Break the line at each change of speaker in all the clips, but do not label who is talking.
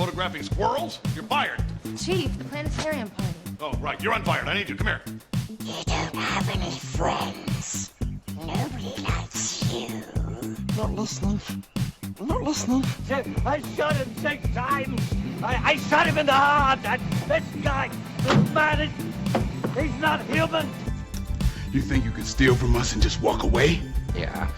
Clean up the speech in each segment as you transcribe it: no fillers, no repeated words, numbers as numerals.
photographing squirrels? You're fired.
Chief, the planetarium party.
Oh, right. You're unfired. I need you. Come here.
You don't have any friends. Nobody likes you. Not listening. Not listening.
I shot him 6 times. I shot him in the heart. This guy, this man, he's not human.
You think you could steal from us and just walk away?
Yeah.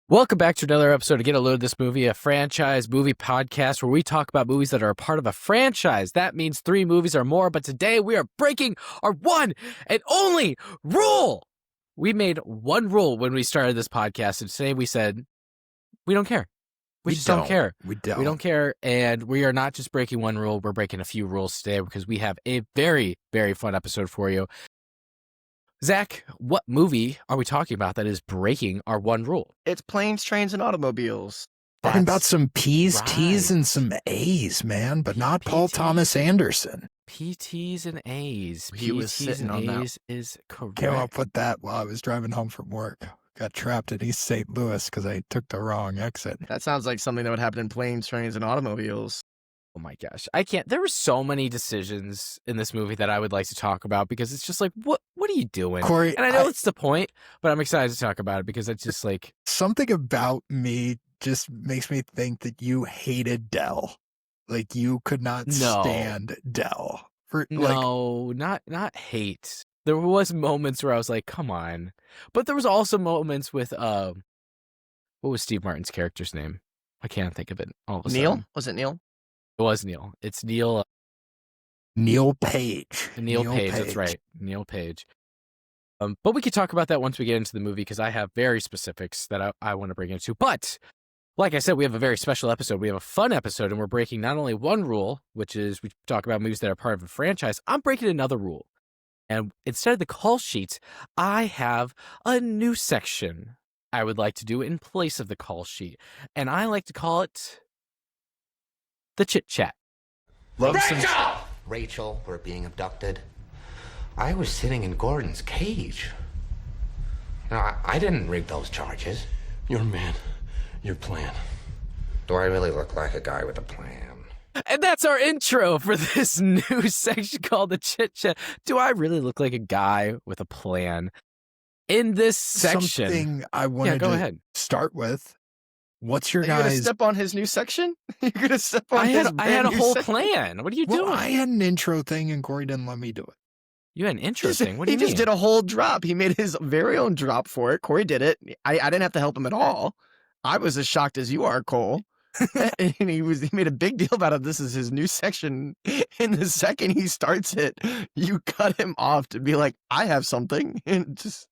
Welcome back to another episode of Get a Load of This Movie, a franchise movie podcast where we talk about movies that are a part of a franchise. That means 3 movies or more, but today we are breaking our one and only rule. We made one rule when we started this podcast, and today we said, we don't care. We just don't care.
We don't.
We don't care, and we are not just breaking one rule, we're breaking a few rules today because we have a very, very fun episode for you. Zach, what movie are we talking about that is breaking our one rule?
It's Planes, Trains, and Automobiles.
Talking about some P's,
right.
T's, and some A's, man, but not Paul Thomas Anderson.
PTs and A's.
He was
PTs
sitting
and
on that.
A's is correct.
Came up with that while I was driving home from work. Got trapped in East St. Louis because I took the wrong exit.
That sounds like something that would happen in Planes, Trains, and Automobiles.
Oh my gosh. I can't. There were so many decisions in this movie that I would like to talk about because it's just like, what are you doing?
Corey,
and I know it's the point, but I'm excited to talk about it because it's just like...
Something about me just makes me think that you hated Dell. Like, you could not stand Dell.
Not hate. There was moments where I was like, come on. But there was also moments with, what was Steve Martin's character's name? I can't think of it all of a
Neal?
sudden.
Was it Neal?
It was Neal. It's Neal.
Neal Page.
Neal Page, that's right. Neal Page. But we could talk about that once we get into the movie because I have very specifics that I want to bring into. But like I said, we have a very special episode. We have a fun episode, and we're breaking not only one rule, which is we talk about movies that are part of a franchise. I'm breaking another rule. And instead of the call sheets, I have a new section I would like to do in place of the call sheet. And I like to call it the Chit Chat.
Rachel, we're being abducted. I was sitting in Gordon's cage. No, I didn't rig those charges.
Your man, your plan.
Do I really look like a guy with a plan?
And that's our intro for this new section called the Chit Chat. Do I really look like a guy with a plan? In this section,
something I wanted to start with. What's your guys?
You're gonna step on his new section? You're gonna step on his
I had a whole plan. What are you doing?
I had an intro thing, and Corey didn't let me do it.
You had an intro thing? What do you
mean? He
just
did a whole drop. He made his very own drop for it. Corey did it. I didn't have to help him at all. I was as shocked as you are, Cole. And he made a big deal about it. This is his new section. And the second he starts it, you cut him off to be like, I have something. And just...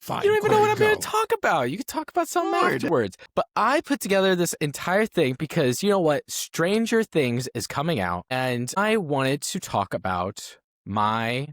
Fine,
you don't even know what I'm
Corey,
going to talk about. You can talk about something afterwards. But I put together this entire thing because, you know what? Stranger Things is coming out, and I wanted to talk about my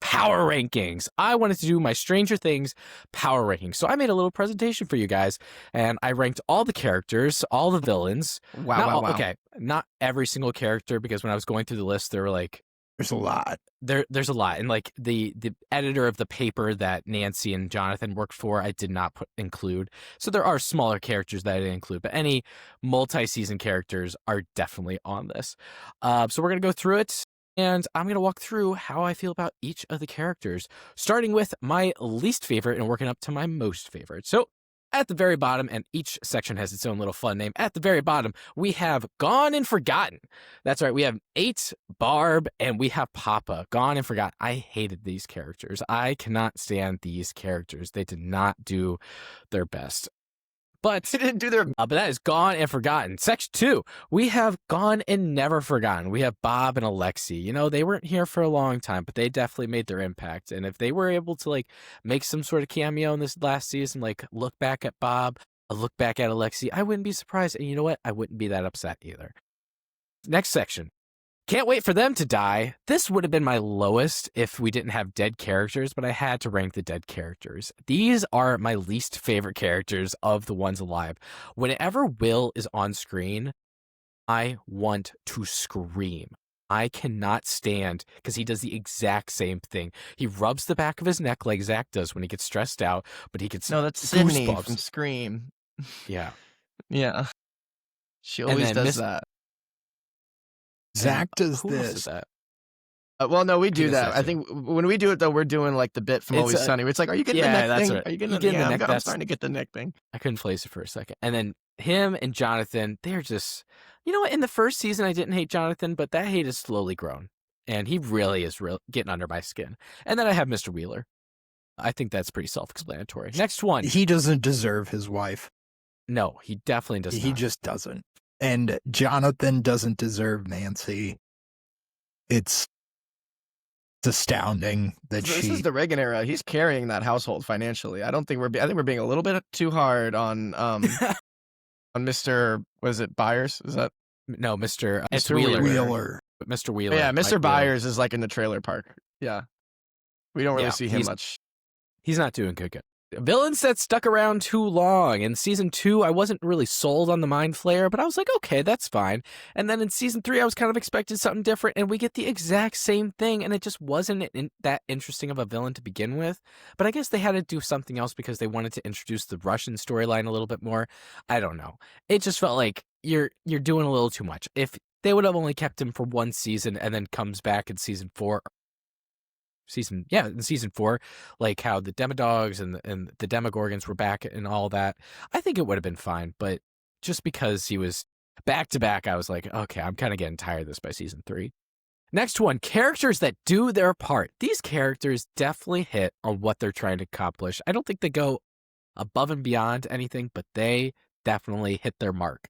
power rankings. I wanted to do my Stranger Things power rankings. So I made a little presentation for you guys, and I ranked all the characters, all the villains.
Wow.
Okay, not every single character, because when I was going through the list, there were like...
There's a lot.
There's a lot. And like the editor of the paper that Nancy and Jonathan worked for, I did not include. So there are smaller characters that I didn't include, but any multi-season characters are definitely on this. So we're going to go through it, and I'm going to walk through how I feel about each of the characters, starting with my least favorite and working up to my most favorite. So at the very bottom, and each section has its own little fun name, at the very bottom, we have Gone and Forgotten. That's right, we have 8, Barb, and we have Papa. Gone and Forgotten. I hated these characters. I cannot stand these characters. They did not do their best. But
they didn't do their...
but that is Gone and Forgotten. Section 2, we have Gone and Never Forgotten. We have Bob and Alexi. You know, they weren't here for a long time, but they definitely made their impact. And if they were able to, like, make some sort of cameo in this last season, like, look back at Bob, look back at Alexi, I wouldn't be surprised. And you know what? I wouldn't be that upset either. Next section. Can't wait for them to die. This would have been my lowest if we didn't have dead characters, but I had to rank the dead characters. These are my least favorite characters of the ones alive. Whenever Will is on screen, I want to scream. I cannot stand because he does the exact same thing. He rubs the back of his neck like Zach does when he gets stressed out, but he gets
No, that's Sydney
goosebumps.
from Scream.
Yeah.
Yeah. She always does that.
Zach does
Who else
this.
does that?
Well, no, we do
does
that.
that
I
too.
think when we do it, though, we're doing like the bit from
It's
Always
a-
Sunny. It's like, are you getting the
Yeah,
neck
that's
thing?
right.
Are you getting
You getting the neck?
I'm
That's-
starting to get the neck thing.
I couldn't place it for a second. And then him and Jonathan, they're just, you know what? In the first season, I didn't hate Jonathan, but that hate has slowly grown. And he really is getting under my skin. And then I have Mr. Wheeler. I think that's pretty self-explanatory. Next one.
He doesn't deserve his wife.
No, he definitely does
He
not.
just doesn't. And Jonathan doesn't deserve Nancy. It's astounding that
This
she.
is the Reagan era. He's carrying that household financially. I think we're being a little bit too hard on Mr. Was it Byers? Is that
No, Mr. It's
Mr.
Wheeler.
Wheeler.
But Mr. Wheeler.
yeah, Mr.
Mike Wheeler.
Byers is like in the trailer park. Yeah. We don't really
Yeah,
see him much.
He's not doing good. Villains that stuck around too long. In season 2, I wasn't really sold on the Mind Flayer, but I was like, okay, that's fine. And then in season 3, I was kind of expecting something different, and we get the exact same thing, and it just wasn't that interesting of a villain to begin with. But I guess they had to do something else because they wanted to introduce the Russian storyline a little bit more. I don't know. It just felt like you're doing a little too much. If they would have only kept him for one season and then comes back in season 4, in season 4, like how the Demodogs and the Demogorgons were back and all that, I think it would have been fine. But just because he was back to back, I was like, okay, I'm kind of getting tired of this by season 3. Next one, characters that do their part. These characters definitely hit on what they're trying to accomplish. I don't think they go above and beyond anything, but they definitely hit their mark.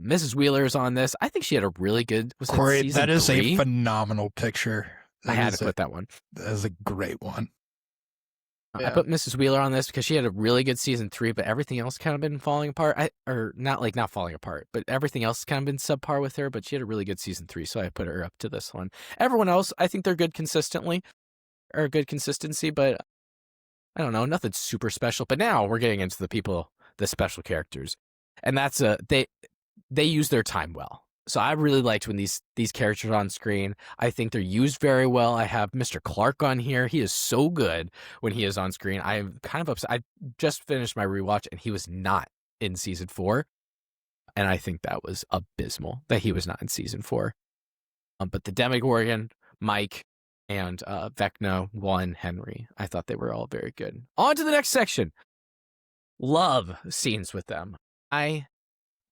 Mrs. Wheeler is on this. I think she had a really good. Was
Corey,
it season
that is
3?
a phenomenal picture.
I had to put that one.
That is a great one.
I put Mrs. Wheeler on this because she had a really good season 3, but everything else kind of been falling apart. Not falling apart, but everything else kind of been subpar with her. But she had a really good season 3, so I put her up to this one. Everyone else, I think they're good consistently, or good consistency, but I don't know, nothing super special. But now we're getting into the special characters, and that's they use their time well. So I really liked when these characters are on screen. I think they're used very well. I have Mr. Clark on here. He is so good when he is on screen. I'm kind of upset. I just finished my rewatch, and he was not in season 4. And I think that was abysmal that he was not in season 4. But the Demogorgon, Mike, and Vecna, One, Henry, I thought they were all very good. On to the next section. Love scenes with them. I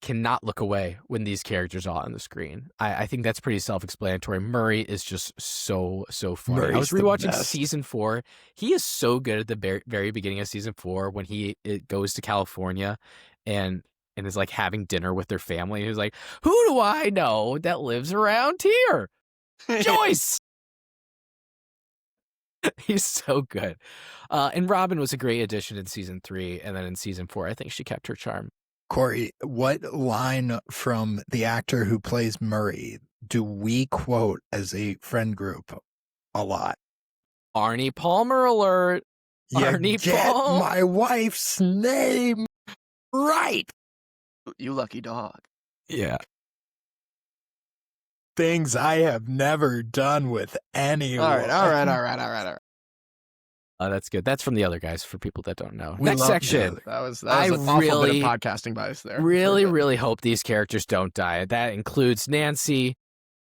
cannot look away when these characters are on the screen. I think that's pretty self-explanatory. Murray is just so funny.
Murray's
I was
the
rewatching
best.
season 4. He is so good at the very beginning of season 4 when it goes to California and is like having dinner with their family. He's like, who do I know that lives around here? Joyce! He's so good. And Robin was a great addition in season 3. And then in season 4, I think she kept her charm.
Corey, what line from the actor who plays Murray do we quote as a friend group a lot?
Arnie Palmer alert.
You
Arnie
get
Paul.
my wife's name right.
You lucky dog.
Yeah.
Things I have never done with anyone.
All right.
That's good. That's from the other guys for people that don't know.
We
Next
love
section.
That was
I
an awful
really-
bit of podcasting bias there.
Really hope these characters don't die. That includes Nancy,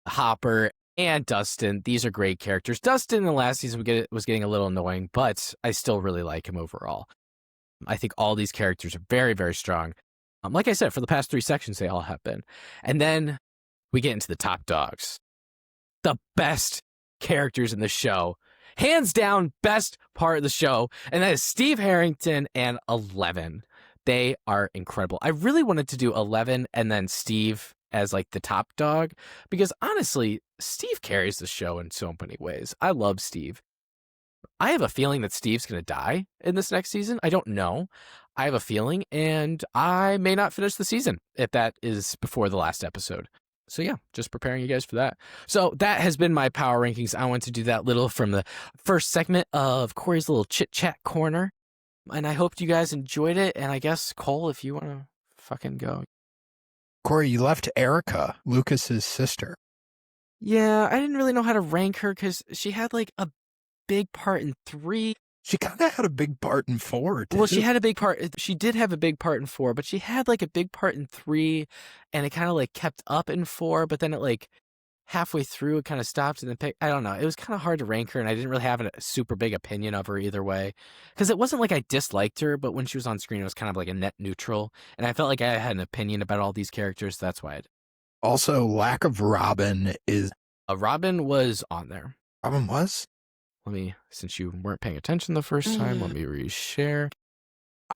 Hopper, and Dustin. These are great characters. Dustin in the last season was getting a little annoying, but I still really like him overall. I think all these characters are very, very strong. Like I said, for the past 3 sections, they all have been. And then we get into the top dogs. The best characters in the show. Hands down, best part of the show. And that is Steve Harrington and 11. They are incredible. I really wanted to do 11 and then Steve as like the top dog because honestly, Steve carries the show in so many ways. I love Steve. I have a feeling that Steve's going to die in this next season. I don't know. I have a feeling, and I may not finish the season if that is before the last episode. So yeah, just preparing you guys for that. So that has been my power rankings. I want to do that little from the first segment of Corey's little chit chat corner. And I hope you guys enjoyed it. And I guess, Cole, if you want to fucking go.
Corey, you left Erica, Lucas's sister.
Yeah, I didn't really know how to rank her because she had like a big part in 3.
She kind of had a big part in 4.
Well, she had a big part. She did have a big part in 4, but she had like a big part in 3, and it kind of like kept up in 4, but then it like halfway through it kind of stopped and then picked. I don't know. It was kind of hard to rank her, and I didn't really have a super big opinion of her either way, because it wasn't like I disliked her, but when she was on screen, it was kind of like a net neutral, and I felt like I had an opinion about all these characters. So that's why I did.
Also, lack of Robin is.
Robin was on there.
Robin was?
Let me, since you weren't paying attention the first time, let me reshare.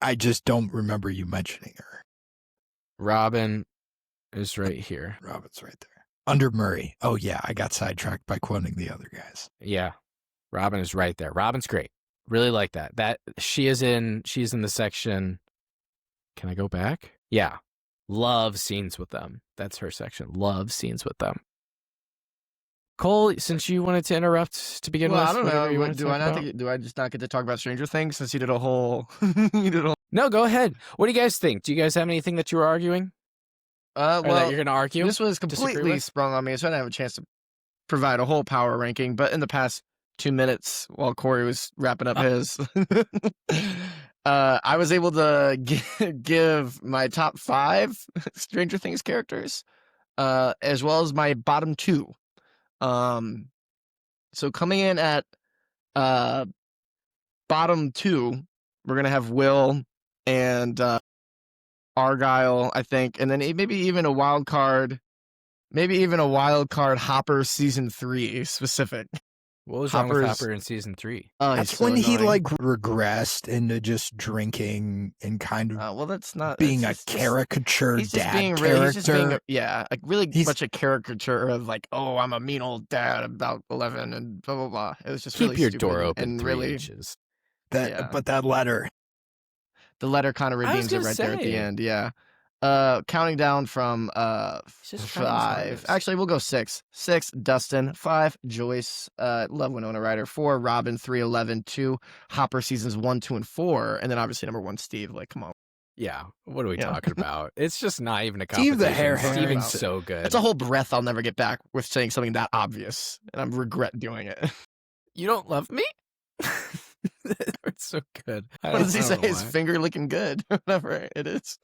I just don't remember you mentioning her.
Robin is right here.
Robin's right there. Under Murray. Oh, yeah. I got sidetracked by quoting the other guys.
Yeah. Robin is right there. Robin's great. Really like that. She's in the section. Can I go back? Yeah. Love scenes with them. That's her section. Love scenes with them. Cole, since you wanted to interrupt to begin with,
I don't know.
do
I just not get to talk about Stranger Things since you did a whole?
No, go ahead. What do you guys think? Do you guys have anything that you were arguing? Or that
Well,
you're going to argue?
this was
Disagree
completely
with?
sprung on me, so I didn't have a chance to provide a whole power ranking. But in the past 2 minutes, while Corey was wrapping up his, I was able to give my top 5 Stranger Things characters, as well as my bottom 2. So coming in at bottom 2, we're gonna have Will and Argyle, I think, and then maybe even a wild card Hopper season 3 specific.
What was wrong with
Hopper's-
Hopper in season 3?
Oh,
That's
he's so
when he
annoying.
like regressed into just drinking and kind of
Well, that's not
being a
it's just-
caricature
He's just
dad
being
character.
he's just being really
He's-
much a caricature of like, oh, I'm a mean old dad about 11 and blah blah blah. It was just
Keep
really
your
stupid
door open
and
3
really
inches.
yeah.
But that letter.
The letter kind of
I was
redeems it
gonna
right there at the
say.
end. Yeah. Counting down from
He's just trying his
5.
hardest.
Actually, we'll go 6. 6, Dustin. 5, Joyce. Love Winona Ryder. 4, Robin. 3, 11. 2, Hopper seasons 1, 2, and 4. And then obviously number 1, Steve. Like, come on.
Yeah. What are we
Yeah.
talking about? It's just not even a
Steve the
competition.
hair
Steven's
hair.
so good.
That's a whole breath I'll never get back with saying something that obvious. And I regret doing it.
You don't love me? It's so good.
What does he say?
don't know
His
why.
finger looking good. Whatever it is.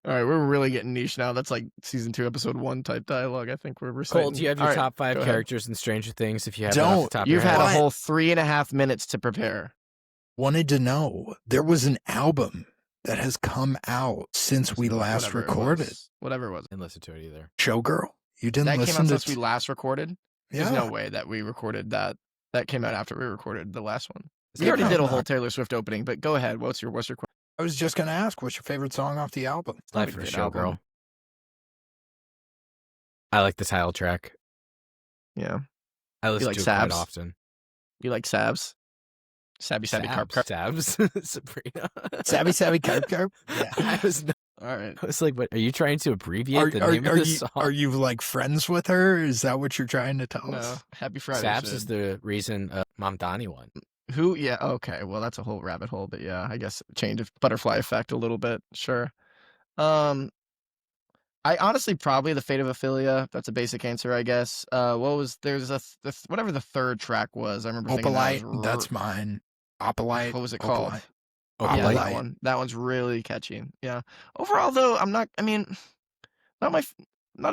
All right, we're really getting niche now. That's like season 2, episode 1 type dialogue. I think we're reciting.
Cole, do you have your
All right,
top 5
go ahead.
characters in Stranger Things? If you have that off the
Don't.
top of
You've
your
had
head.
a
What?
whole 3.5 minutes to prepare.
Wanted to know. There was an album that has come out since we last
Whatever it
recorded.
was. Whatever it was.
Didn't listen to it either.
Showgirl? You didn't
That came
listen
out
to
since we last recorded.
Yeah.
There's no way that we recorded that. That came out after we recorded the last one.
Is
We
that
already
no,
did a
no.
whole Taylor Swift opening, but go ahead. What's your question?
I was just going to ask, what's your favorite song off the album?
not
Life
a
of a
great
Showgirl.
album.
I like the title track.
Yeah.
I listen
like
to it quite
Sabs?
often.
You like Sabs? Sabby Carp.
Sabs. Sabrina.
Savvy Carp? Yeah.
I was
All right.
I was like, what, are you trying to abbreviate the name of the song?
Are you like friends with her? Is that what you're trying to tell
No.
us?
Happy Friday.
Sabs
Sid.
is the reason Mom Donnie won.
Who? Yeah. Okay. Well, that's a whole rabbit hole, but yeah, I guess change of butterfly effect a little bit. Sure. I honestly probably the Fate of Ophelia. That's a basic answer, I guess. There's whatever the third track was. I remember thinking that
Opalite,
was
that's mine. Opalite.
what was it called?
Opalite.
Yeah,
Opalite.
that one. That one's really catchy. Yeah. Overall, though, not a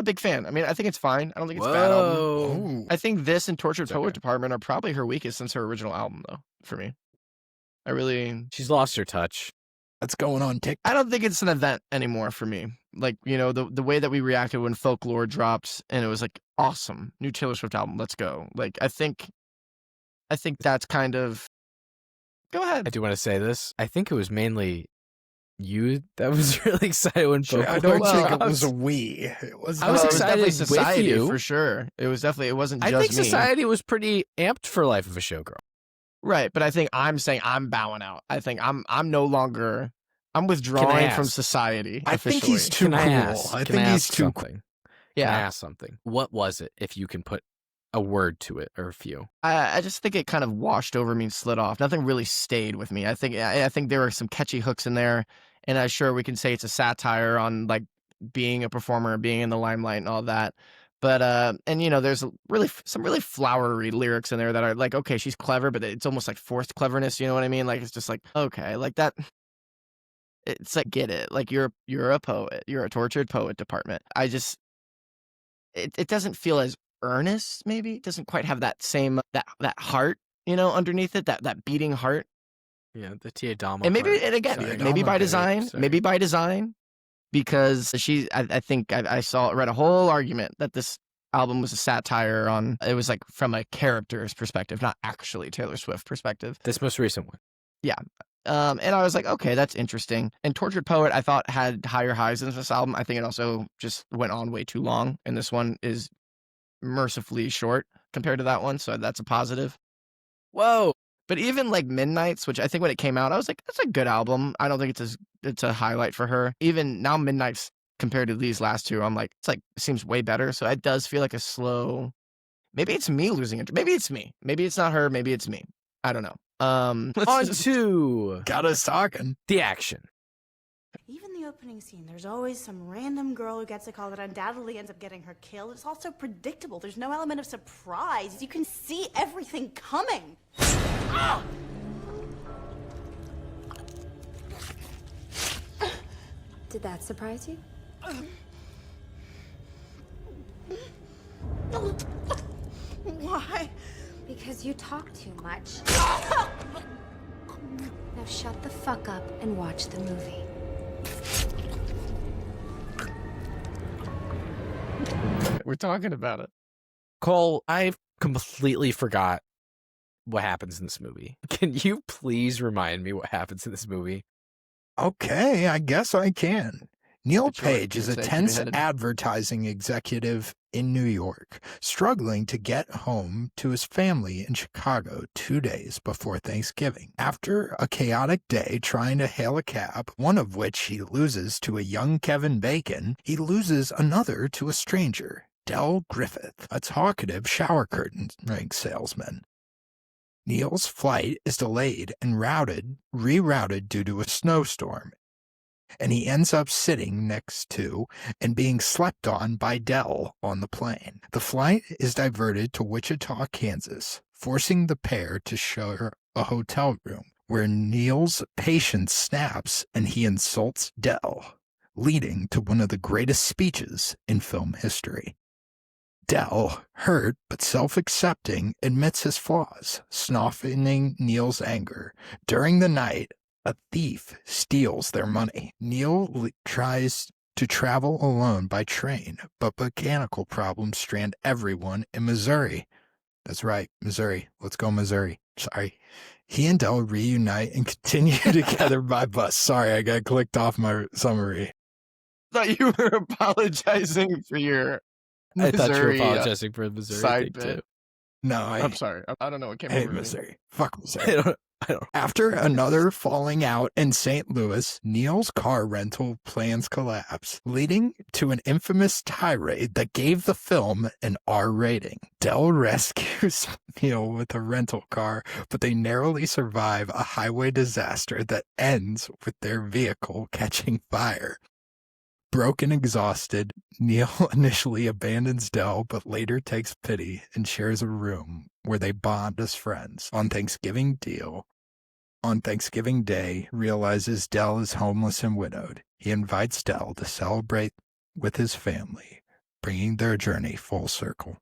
big fan. I mean, I think it's fine. I don't think it's a bad album.
Whoa.
Oh,
I think this and Tortured
It's
Poet
okay.
Department are probably her weakest since her original album, though. For me, I really.
She's lost her touch.
that's going on TikTok.
I don't think it's an event anymore for me. Like, the way that we reacted when Folklore dropped and it was like, awesome, new Taylor Swift album, let's go. Like, I think that's kind of. Go
I
ahead.
do want to say this. I think it was mainly you that was really excited when
Sure, I
Folklore
don't think it
dropped.
was a we. It was
I was
Well,
not-
it
excited
definitely
with
Society
you.
for sure. It wasn't
I
just
think
me.
Society was pretty amped for Life of a Showgirl.
Right, but I think I'm saying I'm bowing out. I think I'm no longer. I'm
Can I
withdrawing from
ask?
Society.
I think he's
officially.
too
Can
cool.
I ask?
I
Can
think
I
he's
ask
too
something? Can I
Yeah,
ask something? What was it, if you can put a word to it or a few?
I just think it kind of washed over me and slid off. Nothing really stayed with me. I think there were some catchy hooks in there, and I'm sure we can say it's a satire on like being a performer, being in the limelight, and all that. But and there's some really flowery lyrics in there that are like, okay, she's clever, but it's almost like forced cleverness. You know what I mean? Like it's just like, okay, like that. It's like, get it? Like you're a poet. You're a tortured poet. Department. It doesn't feel as earnest. Maybe it doesn't quite have that same that heart. Underneath it, that beating heart.
Yeah, the Tia Dama.
And maybe,
part.
and again,
Sorry.
maybe by design.
Sorry.
Maybe by design. Because I think I read a whole argument that this album was a satire on, it was like from a character's perspective, not actually Taylor Swift perspective.
This most recent one.
Yeah. And I was like, okay, that's interesting. And Tortured Poet, I thought had higher highs in this album. I think it also just went on way too long. And this one is mercifully short compared to that one. So that's a positive.
Whoa.
But even like Midnight's, which I think when it came out, I was like, that's a good album. I don't think it's a highlight for her. Even now, Midnight's compared to these last two, I'm like, it seems way better. So it does feel like a slow. Maybe it's me losing it. Maybe it's me. Maybe it's not her. Maybe it's me. I don't know.
On to
Got us talking.
the action.
Even the opening scene, there's always some random girl who gets a call that undoubtedly ends up getting her killed. It's also predictable. There's no element of surprise. You can see everything coming.
Did that surprise you?
Why?
Because you talk too much. Now shut the fuck up and watch the movie.
We're talking about it.
Cole, I completely forgot what happens in this movie. Can you please remind me what happens in this movie?
Okay, I guess I can. Neal
Detroit,
Page is a
you'd say,
tense
headed.
advertising executive in New York, struggling to get home to his family in Chicago 2 days before Thanksgiving. After a chaotic day trying to hail a cab, one of which he loses to a young Kevin Bacon, he loses another to a stranger, Del Griffith, a talkative shower curtain ring salesman. Neal's flight is delayed and rerouted due to a snowstorm, and he ends up sitting next to and being slept on by Del on the plane. The flight is diverted to Wichita, Kansas, forcing the pair to share a hotel room, where Neal's patience snaps and he insults Del, leading to one of the greatest speeches in film history. Del, hurt but self-accepting, admits his flaws, softening Neal's anger. During the night, a thief steals their money. Neal tries to travel alone by train, but mechanical problems strand everyone in Missouri. That's right, Missouri. Let's go, Missouri. Sorry. He and Del reunite and continue together by bus. Sorry, I got clicked off my summary.
Thought you were apologizing for your
I thought you were
Missouri,
apologizing for the Missouri
side
thing, too.
bit.
No,
I'm sorry. I don't know what came
hate
over me.
Missouri. Fuck Missouri.
I don't.
After another falling out in St. Louis, Neal's car rental plans collapse, leading to an infamous tirade that gave the film an R rating. Del rescues Neal with a rental car, but they narrowly survive a highway disaster that ends with their vehicle catching fire. Broken, exhausted, Neal initially abandons Del, but later takes pity and shares a room where they bond as friends. On Thanksgiving Day, realizes Del is homeless and widowed. He invites Del to celebrate with his family, bringing their journey full circle.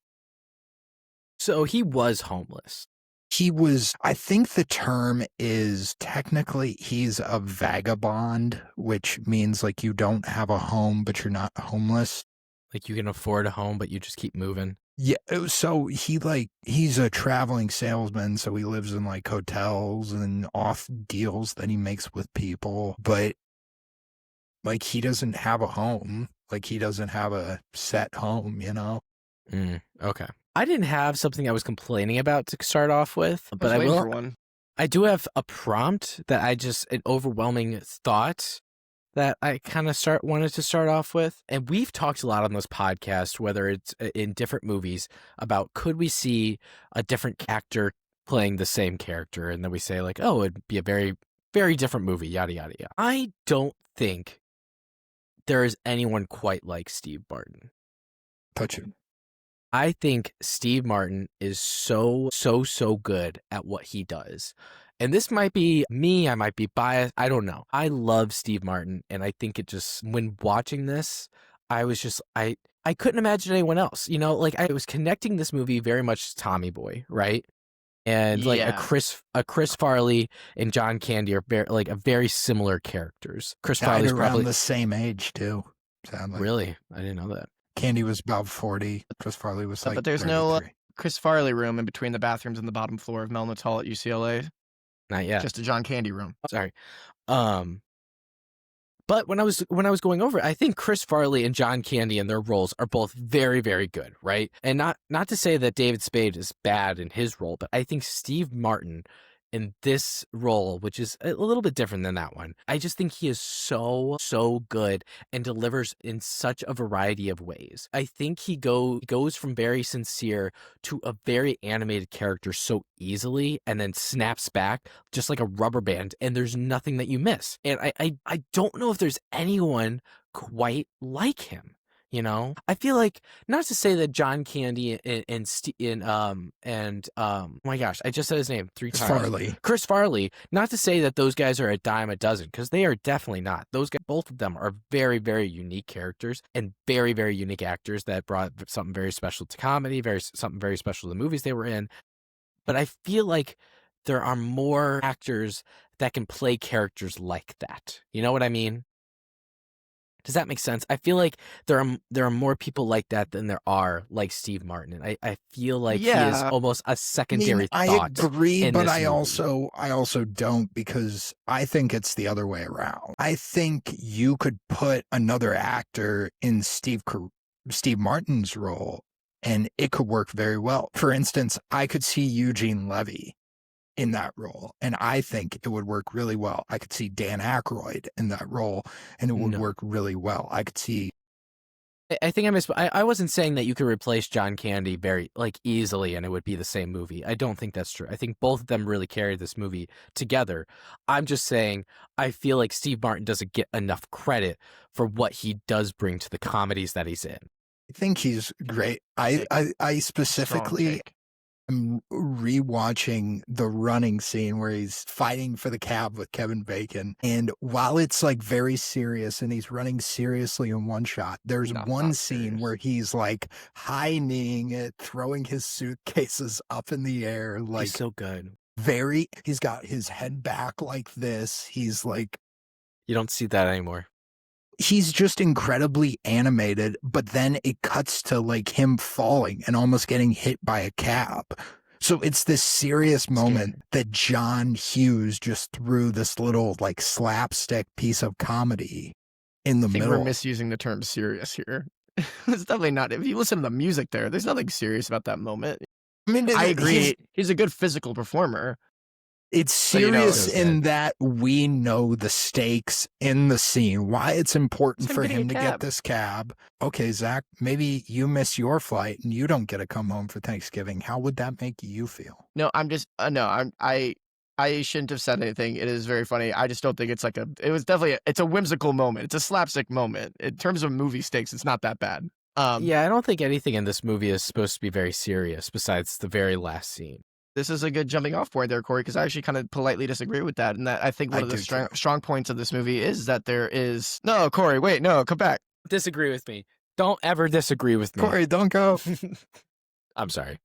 So he was homeless.
He was, I think the term is technically he's a vagabond, which means like you don't have a home, but you're not homeless.
Like you can afford a home, but you just keep moving.
Yeah, so he's a traveling salesman, so he lives in like hotels and off deals that he makes with people, but like he doesn't have a home. Like he doesn't have a set home, you know?
Okay. I didn't have something I was complaining about to start off with, but I
waiting
will.
for one.
I do have a prompt that an overwhelming thought that I kind of wanted to start off with. And we've talked a lot on this podcast, whether it's in different movies, about could we see a different actor playing the same character? And then we say like, oh, it'd be a very, very different movie, yada, yada, yada. I don't think there is anyone quite like Steve Barton.
Touch it.
I think Steve Martin is so good at what he does. And this might be me, I might be biased, I don't know. I love Steve Martin, and I think it just, when watching this, I was just, I couldn't imagine anyone else. You know, like I was connecting this movie very much to Tommy Boy, right? And like a Chris Farley and John Candy are a very similar characters. Chris
Died
Farley's
around
probably
the same age too. Sadly,
really, I didn't know that.
Candy was about 40. Chris Farley was like.
But there's
33.
no Chris Farley room in between the bathrooms and the bottom floor of Mel Natal at UCLA.
Not yet.
Just a John Candy room.
Sorry. But when I was going over it, I think Chris Farley and John Candy and their roles are both very, very good, right? And not to say that David Spade is bad in his role, but I think Steve Martin in this role, which is a little bit different than that one, I just think he is so good and delivers in such a variety of ways. I think he goes from very sincere to a very animated character so easily, and then snaps back just like a rubber band, and there's nothing that you miss. And I don't know if there's anyone quite like him. You know, I feel like, not to say that John Candy oh my gosh, I just said his name 3 times. Chris Farley. Not to say that those guys are a dime a dozen, because they are definitely not. Those guys, both of them, are very, very unique characters and very, very unique actors that brought something very special to comedy, something very special to the movies they were in. But I feel like there are more actors that can play characters like that. You know what I mean? Does that make sense? I feel like there are more people like that than there are like Steve Martin. And I feel like he is almost a secondary thought.
I agree, but I
movie.
also don't, because I think it's the other way around. I think you could put another actor in Steve Martin's role and it could work very well. For instance, I could see Eugene Levy in that role, and I think it would work really well. I could see Dan Aykroyd in that role, and it would work really well. I could see.
I think I wasn't saying that you could replace John Candy very easily and it would be the same movie. I don't think that's true. I think both of them really carried this movie together. I'm just saying I feel like Steve Martin doesn't get enough credit for what he does bring to the comedies that he's in.
I think he's great. I specifically I'm rewatching the running scene where he's fighting for the cab with Kevin Bacon. And while it's like very serious and he's running seriously in one shot, there's one scene where he's like high-kneeing it, throwing his suitcases up in the air. Like,
he's so good.
He's got his head back like this. He's like.
You don't see that anymore.
He's just incredibly animated, but then it cuts to like him falling and almost getting hit by a cab. So it's this serious moment that John Hughes just threw this little like slapstick piece of comedy in the middle.
We're misusing the term serious here. It's definitely not. If you listen to the music there's nothing serious about that moment.
I mean,
I agree. He's a good physical performer.
It's serious in that we know the stakes in the scene, why it's important for him to get this cab. Okay, Zach, maybe you miss your flight and you don't get to come home for Thanksgiving. How would that make you feel?
No, I'm just, I shouldn't have said anything. It is very funny. I just don't think it's it's a whimsical moment. It's a slapstick moment. In terms of movie stakes, it's not that bad.
Yeah, I don't think anything in this movie is supposed to be very serious besides the very last scene.
This is a good jumping off point there, Corey, because I actually kind of politely disagree with that. And that I think one of the strong points of this movie is that there is... No, Corey, wait, no, come back.
Disagree with me. Don't ever disagree with me.
Corey, don't go.
I'm sorry.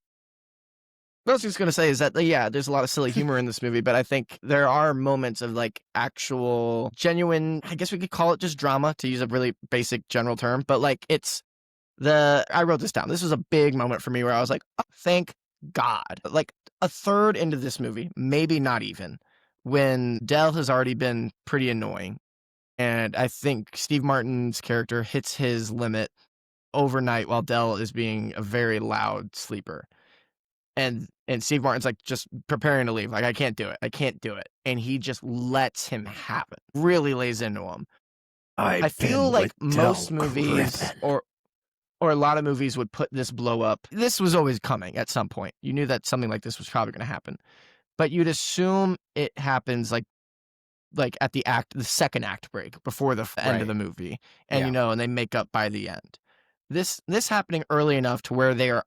What I was just going to say is that, there's a lot of silly humor in this movie, but I think there are moments of like actual, genuine, I guess we could call it just drama, to use a really basic general term, but like I wrote this down. This was a big moment for me where I was like, oh, thank God. Like a third into this movie, maybe not even, when Del has already been pretty annoying. And I think Steve Martin's character hits his limit overnight while Del is being a very loud sleeper. And Steve Martin's like just preparing to leave. Like, I can't do it. And he just lets him have it. Really lays into him. I feel like most movies or a lot of movies would put this blow up. This was always coming at some point. You knew that something like this was probably going to happen. But you'd assume it happens like at the second act break before the end of the movie. And and they make up by the end. This happening early enough to where they are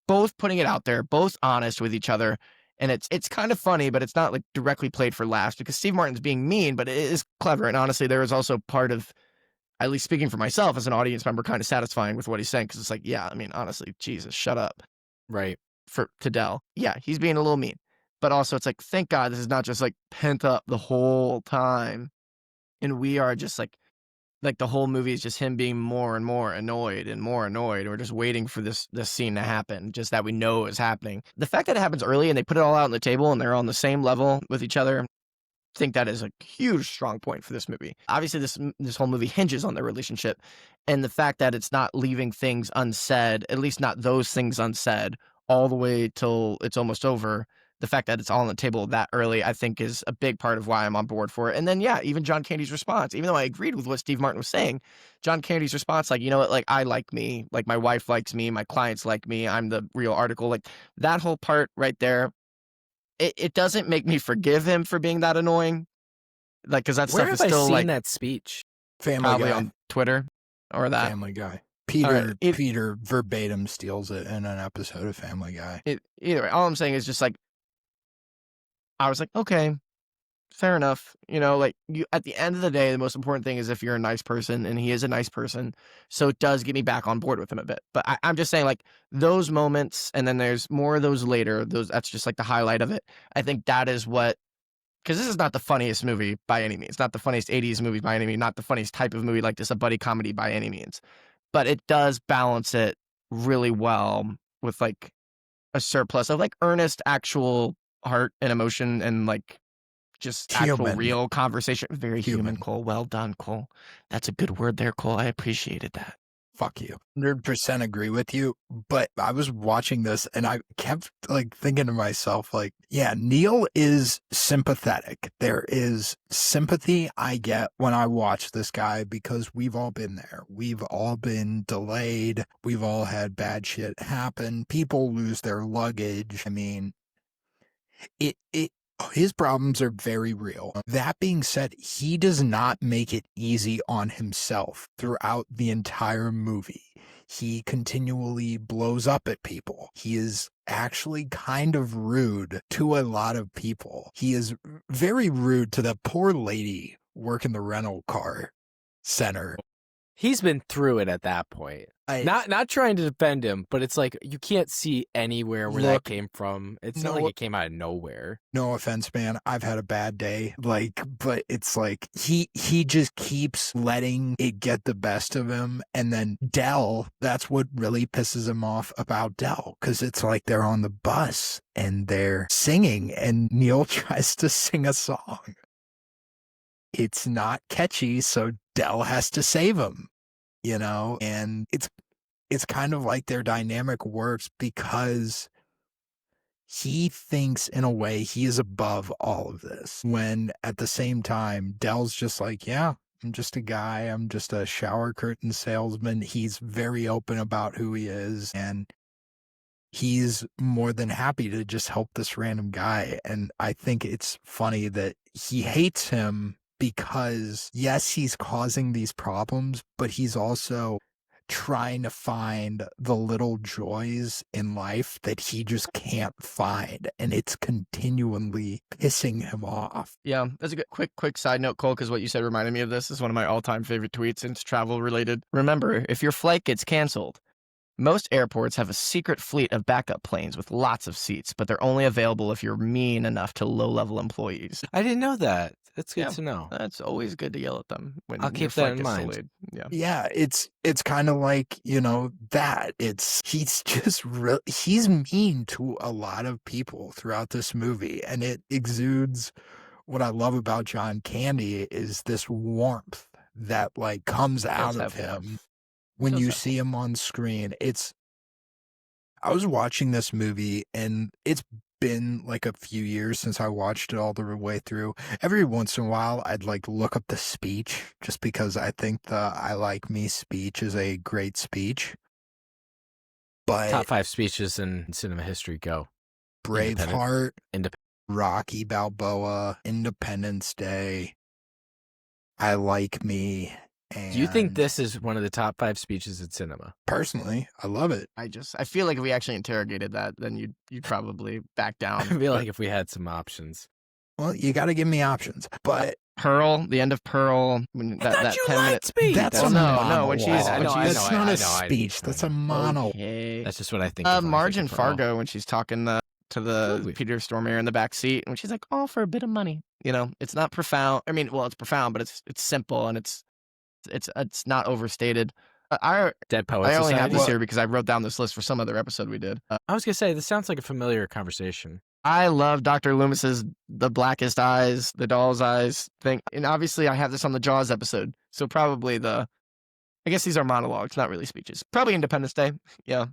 both putting it out there, both honest with each other. And it's kind of funny, but it's not like directly played for laughs because Steve Martin's being mean, but it is clever. And honestly, there is also part of, at least speaking for myself as an audience member, kind of satisfying with what he's saying. Because it's like, yeah, I mean, honestly, Jesus, shut up.
Right.
To Del. Yeah, he's being a little mean. But also it's like, thank God this is not just like pent up the whole time. And we are just like the whole movie is just him being more and more annoyed and more annoyed. We're just waiting for this scene to happen, just that we know is happening. The fact that it happens early and they put it all out on the table and they're on the same level with each other, I think that is a huge strong point for this movie. Obviously, this whole movie hinges on their relationship, and the fact that it's not leaving things unsaid, at least not those things unsaid, all the way till it's almost over. The fact that it's all on the table that early, I think, is a big part of why I'm on board for it. And then, yeah, even John Candy's response, even though I agreed with what Steve Martin was saying, John Candy's response, like, you know what, like, I like me, like, my wife likes me, my clients like me, I'm the real article, like, that whole part right there, it doesn't make me forgive him for being that annoying, like, because that
Where
stuff is
have I
still,
seen
like,
that speech?
Family
probably
Guy.
on Twitter or that.
Family Guy. Peter
right,
Peter verbatim steals it in an episode of Family Guy.
Either way, all I'm saying is just, like, I was like, okay, fair enough. You know, like, you, at the end of the day, the most important thing is if you're a nice person, and he is a nice person. So it does get me back on board with him a bit. But I'm just saying, like, those moments, and then there's more of those later. That's just like the highlight of it. I think that is what, because this is not the funniest movie by any means. Not the funniest 80s movie by any means. Not the funniest type of movie like this, a buddy comedy by any means. But it does balance it really well with, like, a surplus of, like, earnest, actual heart and emotion and, like, just actual real conversation. Very human, Cole. Well done, Cole. That's a good word there, Cole. I appreciated that.
Fuck you. 100% agree with you. But I was watching this and I kept, like, thinking to myself, like, yeah, Neal is sympathetic. There is sympathy I get when I watch this guy because we've all been there. We've all been delayed. We've all had bad shit happen. People lose their luggage. I mean, his problems are very real. That being said, he does not make it easy on himself throughout the entire movie. He continually blows up at people. He is actually kind of rude to a lot of people. He is very rude to the poor lady working the rental car center.
He's been through it at that point. Not trying to defend him, but it's like you can't see anywhere where that came from. It's not like it came out of nowhere.
No offense, man. I've had a bad day. Like, but it's like he just keeps letting it get the best of him. And then Del, that's what really pisses him off about Del, because it's like they're on the bus and they're singing and Neal tries to sing a song. It's not catchy, so Del has to save him, you know? And it's kind of like their dynamic works because he thinks in a way he is above all of this, when at the same time, Del's just like, yeah, I'm just a guy. I'm just a shower curtain salesman. He's very open about who he is, and he's more than happy to just help this random guy. And I think it's funny that he hates him because, yes, he's causing these problems, but he's also trying to find the little joys in life that he just can't find, and it's continually pissing him off.
Yeah, that's a good quick side note, Cole, because what you said reminded me of this. This is one of my all-time favorite tweets, and it's travel related. Remember, if your flight gets canceled, most airports have a secret fleet of backup planes with lots of seats, but they're only available if you're mean enough to low-level employees.
I didn't know that. That's good to know.
That's always good to yell at them when
I'll keep that in mind.
Delayed.
Yeah, it's kind of like, you know, that he's just he's mean to a lot of people throughout this movie, and it exudes. What I love about John Candy is this warmth that, like, comes out of him when you see him on screen. I was watching this movie, and it's been like a few years since I watched it all the way through. Every once in a while, I'd like look up the speech just because I think the I Like Me speech is a great speech. But
top 5 speeches in cinema history go:
Braveheart, Rocky Balboa, Independence Day, I Like Me,
Do you think
And
this is one of the top 5 speeches in cinema?
personally, I love it.
I feel like if we actually interrogated that, then you'd probably back down.
I feel like if we had some options.
Well, you got to give me options. But
Pearl, the end of Pearl, when that 10 minutes.
that's a
no, when she's
monologue.
when she's
That's not a speech. That's a monologue.
Okay.
That's just what I think. of when I
Marge
think
and
of Pearl.
Fargo when she's talking to the
Movie.
Peter Stormare in the back seat, and she's like, "All for a bit of money." You know, it's not profound. I mean, well, it's profound, but it's simple and it's not overstated.
Dead Poets
I only have
Society.
this here because I wrote down this list for some other episode we did.
I was gonna say this sounds like a familiar conversation.
I love Dr. Loomis's "The Blackest Eyes," the doll's eyes thing, and obviously I have this on the Jaws episode, so probably I guess these are monologues, not really speeches. Probably Independence Day. Yeah,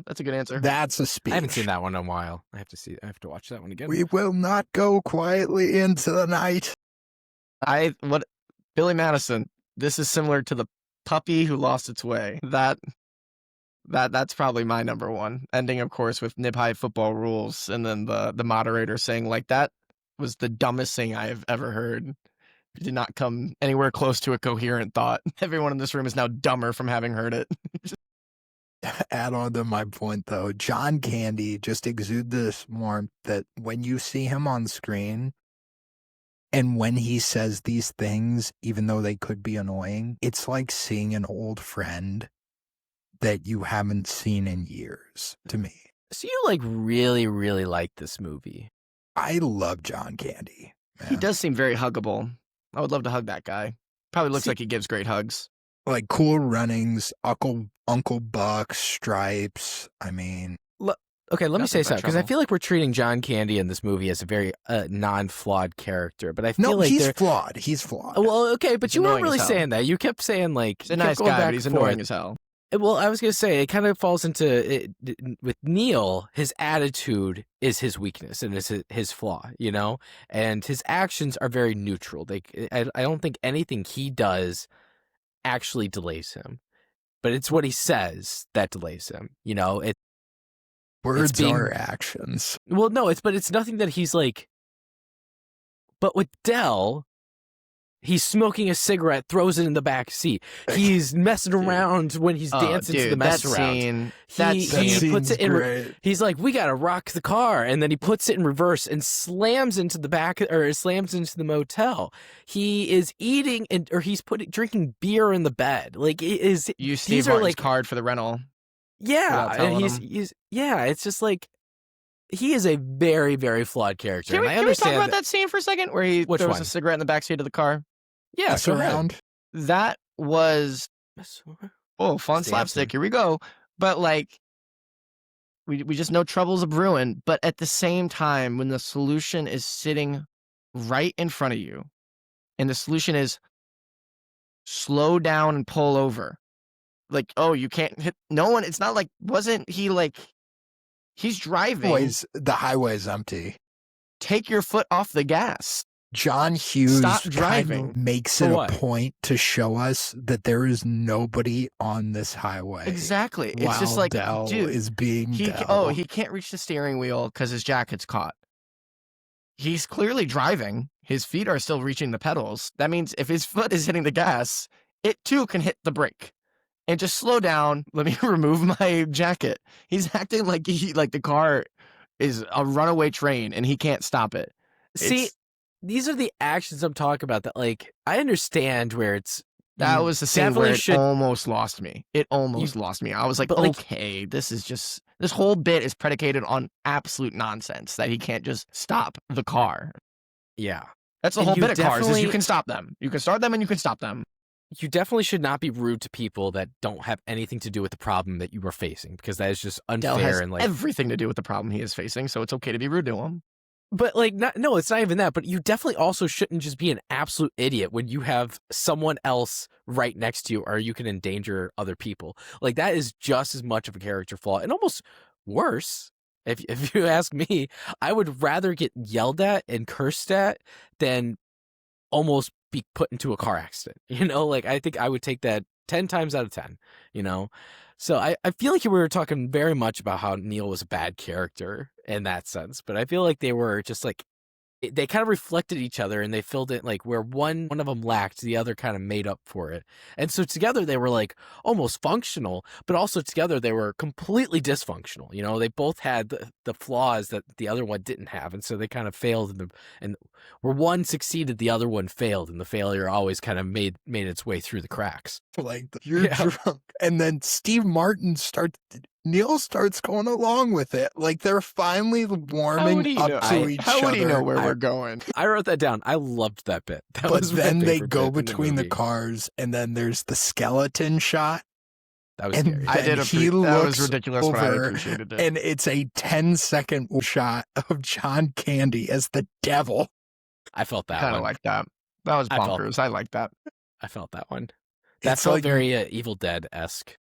that's a good answer.
That's a speech.
I haven't seen that one in a while. I have to watch that one again.
We will not go quietly into the night.
Billy Madison. This is similar to the puppy who lost its way. That's probably my number one. Ending, of course, with Nib High football rules, and then the moderator saying, like, that was the dumbest thing I have ever heard. It did not come anywhere close to a coherent thought. Everyone in this room is now dumber from having heard it.
Add on to my point, though, John Candy just exudes this warmth that when you see him on screen and when he says these things, even though they could be annoying, it's like seeing an old friend that you haven't seen in years to me.
So you like really, really like this movie.
I love John Candy.
He does seem very huggable. I would love to hug that guy. Probably looks like he gives great hugs.
Like Cool Runnings, Uncle Buck, Stripes. I mean,
Okay, let me say
Nothing but
something, because I
trouble.
feel like we're treating John Candy in this movie as a very non-flawed character, but I feel
no,
like
he's flawed. He's flawed.
Well, okay, but
He's
you weren't
annoying
really
as hell.
saying that. You kept saying like
He's a
you kept
nice
going
guy,
back
but he's
and forth.
annoying as hell.
Well, I was gonna say it kind of falls into it, with Neal. His attitude is his weakness and is his flaw, you know, and his actions are very neutral. I don't think anything he does actually delays him, but it's what he says that delays him. You know,
Words
being-
are actions.
well, no, it's nothing that he's like. But with Dell, he's smoking a cigarette, throws it in the back seat. He's messing around when he's dancing to the mess around. He puts it in.
Great.
He's like, "We gotta rock the car," and then he puts it in reverse and slams into the back, or slams into the motel. He is eating or he's drinking beer in the bed. Like it is.
You
these
Steve
are
Martin's
like
card for the rental.
yeah,
without telling
and
him.
he's yeah. It's just like he is a very, very flawed character.
Can we,
and I
can we talk
understand
about that scene for a second where he
Which
throws
one?
a cigarette in the backseat of the car?
Yeah,
Mess
go ahead.
around.
That was fun
It's the
slapstick.
anthem.
Here we go. But like, we just know trouble's a brewing. But at the same time, when the solution is sitting right in front of you, and the solution is slow down and pull over. Like, oh, you can't hit no one. It's not like, wasn't he like, he's driving.
The highway's empty.
Take your foot off the gas.
John Hughes
Stop
kind
driving.
of makes
For
it
what?
a point to show us that there is nobody on this highway.
Exactly. It's
while
just like,
Dell
dude,
is being Dell.
oh, he can't reach the steering wheel because his jacket's caught. He's clearly driving. His feet are still reaching the pedals. That means if his foot is hitting the gas, it too can hit the brake. And just slow down. Let me remove my jacket. He's acting like the car is a runaway train and he can't stop it.
See,
It's-
these are the actions I'm talking about. That like I understand where it's
that
you
was the scene where
definitely
it
should.
almost lost me. It almost lost me. I was like,
but, like-
okay, this whole bit is predicated on absolute nonsense that he can't just stop the car.
Yeah,
That's the
And
whole
you
bit of cars is you
definitely-
can stop them. You can start them and you can stop them.
you definitely should not be rude to people that don't have anything to do with the problem that you are facing, because that is just
Dell
unfair
has
and like.
everything to do with the problem he is facing, so it's okay to be rude to him.
But like, no, it's not even that. But you definitely also shouldn't just be an absolute idiot when you have someone else right next to you, or you can endanger other people. Like that is just as much of a character flaw, and almost worse. If you ask me, I would rather get yelled at and cursed at than almost be put into a car accident. You know, like I think I would take that 10 times out of 10. You know, so I feel like we were talking very much about how Neal was a bad character in that sense, but I feel like they were just like they kind of reflected each other, and they filled it like where one of them lacked, the other kind of made up for it. And so together they were like almost functional, but also together they were completely dysfunctional. You know, they both had the flaws that the other one didn't have, and so they kind of failed. And where one succeeded, the other one failed, and the failure always kind of made its way through the cracks.
Like, you're drunk. And then Neal starts going along with it. Like, they're finally warming up to each other.
How would he know where we're going?
I wrote that down. I loved that bit.
But then they go between the cars, and then there's the skeleton shot.
That was scary.
That was ridiculous, but I appreciated it.
And it's a 10-second shot of John Candy as the devil.
I felt that
kind of
one.
like that. That was bonkers. I like that.
I felt that one. That felt like, very Evil Dead-esque.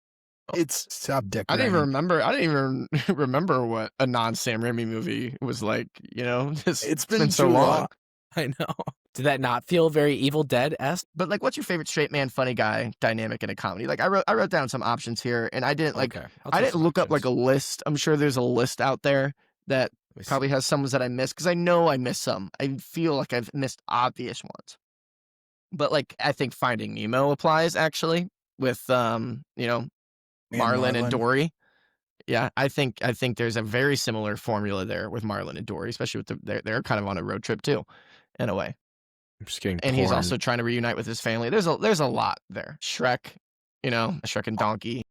It's subject.
I didn't even remember what a non-Sam Raimi movie was like. You know, it's been so long.
I know. Did that not feel very Evil Dead-esque?
But like, what's your favorite straight man, funny guy dynamic in a comedy? Like, I wrote down some options here, and I didn't like. Okay. I didn't look up like a list. I'm sure there's a list out there that probably has some that I missed, because I know I missed some. I feel like I've missed obvious ones. But like, I think Finding Nemo applies actually with Marlin and Dory. Yeah, I think there's a very similar formula there with Marlin and Dory, especially with they're kind of on a road trip too, in a way.
I'm just getting
and
porn.
He's also trying to reunite with his family. There's a lot there. Shrek, Shrek and Donkey.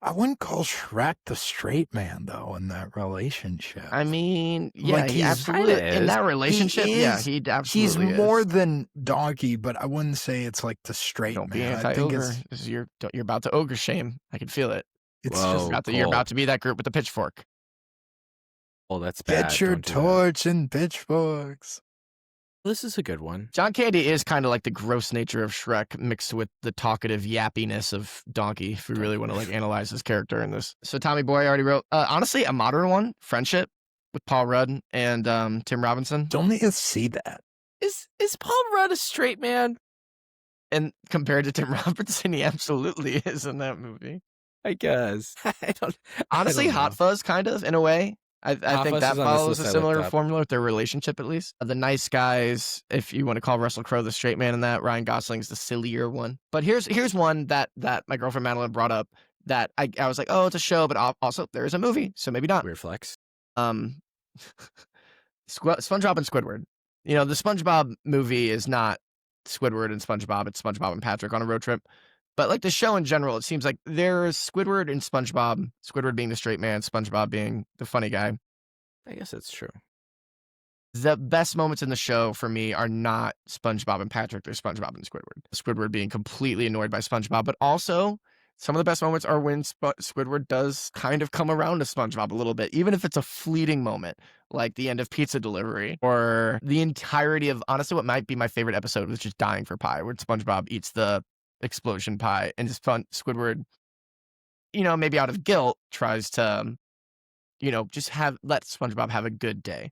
I wouldn't call Shrek the straight man though in that relationship.
I mean, yeah,
like,
he absolutely in that relationship. He absolutely
he's more than Donkey, but I wouldn't say it's like the straight
Don't
man.
be anti-ogre. You're about to ogre shame. I can feel it. It's you're about to be that group with the pitchfork.
Oh, that's bad.
Get your torch and pitchforks.
This is a good one.
John Candy is kind of like the gross nature of Shrek mixed with the talkative yappiness of Donkey, if we really want to like analyze his character in this. So Tommy Boy already wrote, honestly, a modern one, Friendship, with Paul Rudd and Tim Robinson.
Don't need to see that.
Is Paul Rudd a straight man?
And compared to Tim Robinson, he absolutely is in that movie.
I guess.
Honestly, Hot Fuzz, kind of, in a way. I think that follows a similar formula with their relationship, at least. The nice guys, if you want to call Russell Crowe the straight man in that, Ryan Gosling's the sillier one. But here's one that my girlfriend Madeline brought up that I was like, oh, it's a show, but also there is a movie, so maybe not.
Weird flex.
SpongeBob and Squidward. The SpongeBob movie is not Squidward and SpongeBob, it's SpongeBob and Patrick on a road trip. But like the show in general, it seems like there's Squidward and SpongeBob, Squidward being the straight man, SpongeBob being the funny guy.
I guess that's true.
The best moments in the show for me are not SpongeBob and Patrick, they're SpongeBob and Squidward. Squidward being completely annoyed by SpongeBob, but also some of the best moments are when Squidward does kind of come around to SpongeBob a little bit, even if it's a fleeting moment, like the end of Pizza Delivery, or the entirety of, honestly, what might be my favorite episode, which is Dying for Pie, where SpongeBob eats the explosion pie and just Squidward, maybe out of guilt, tries to, just let SpongeBob have a good day.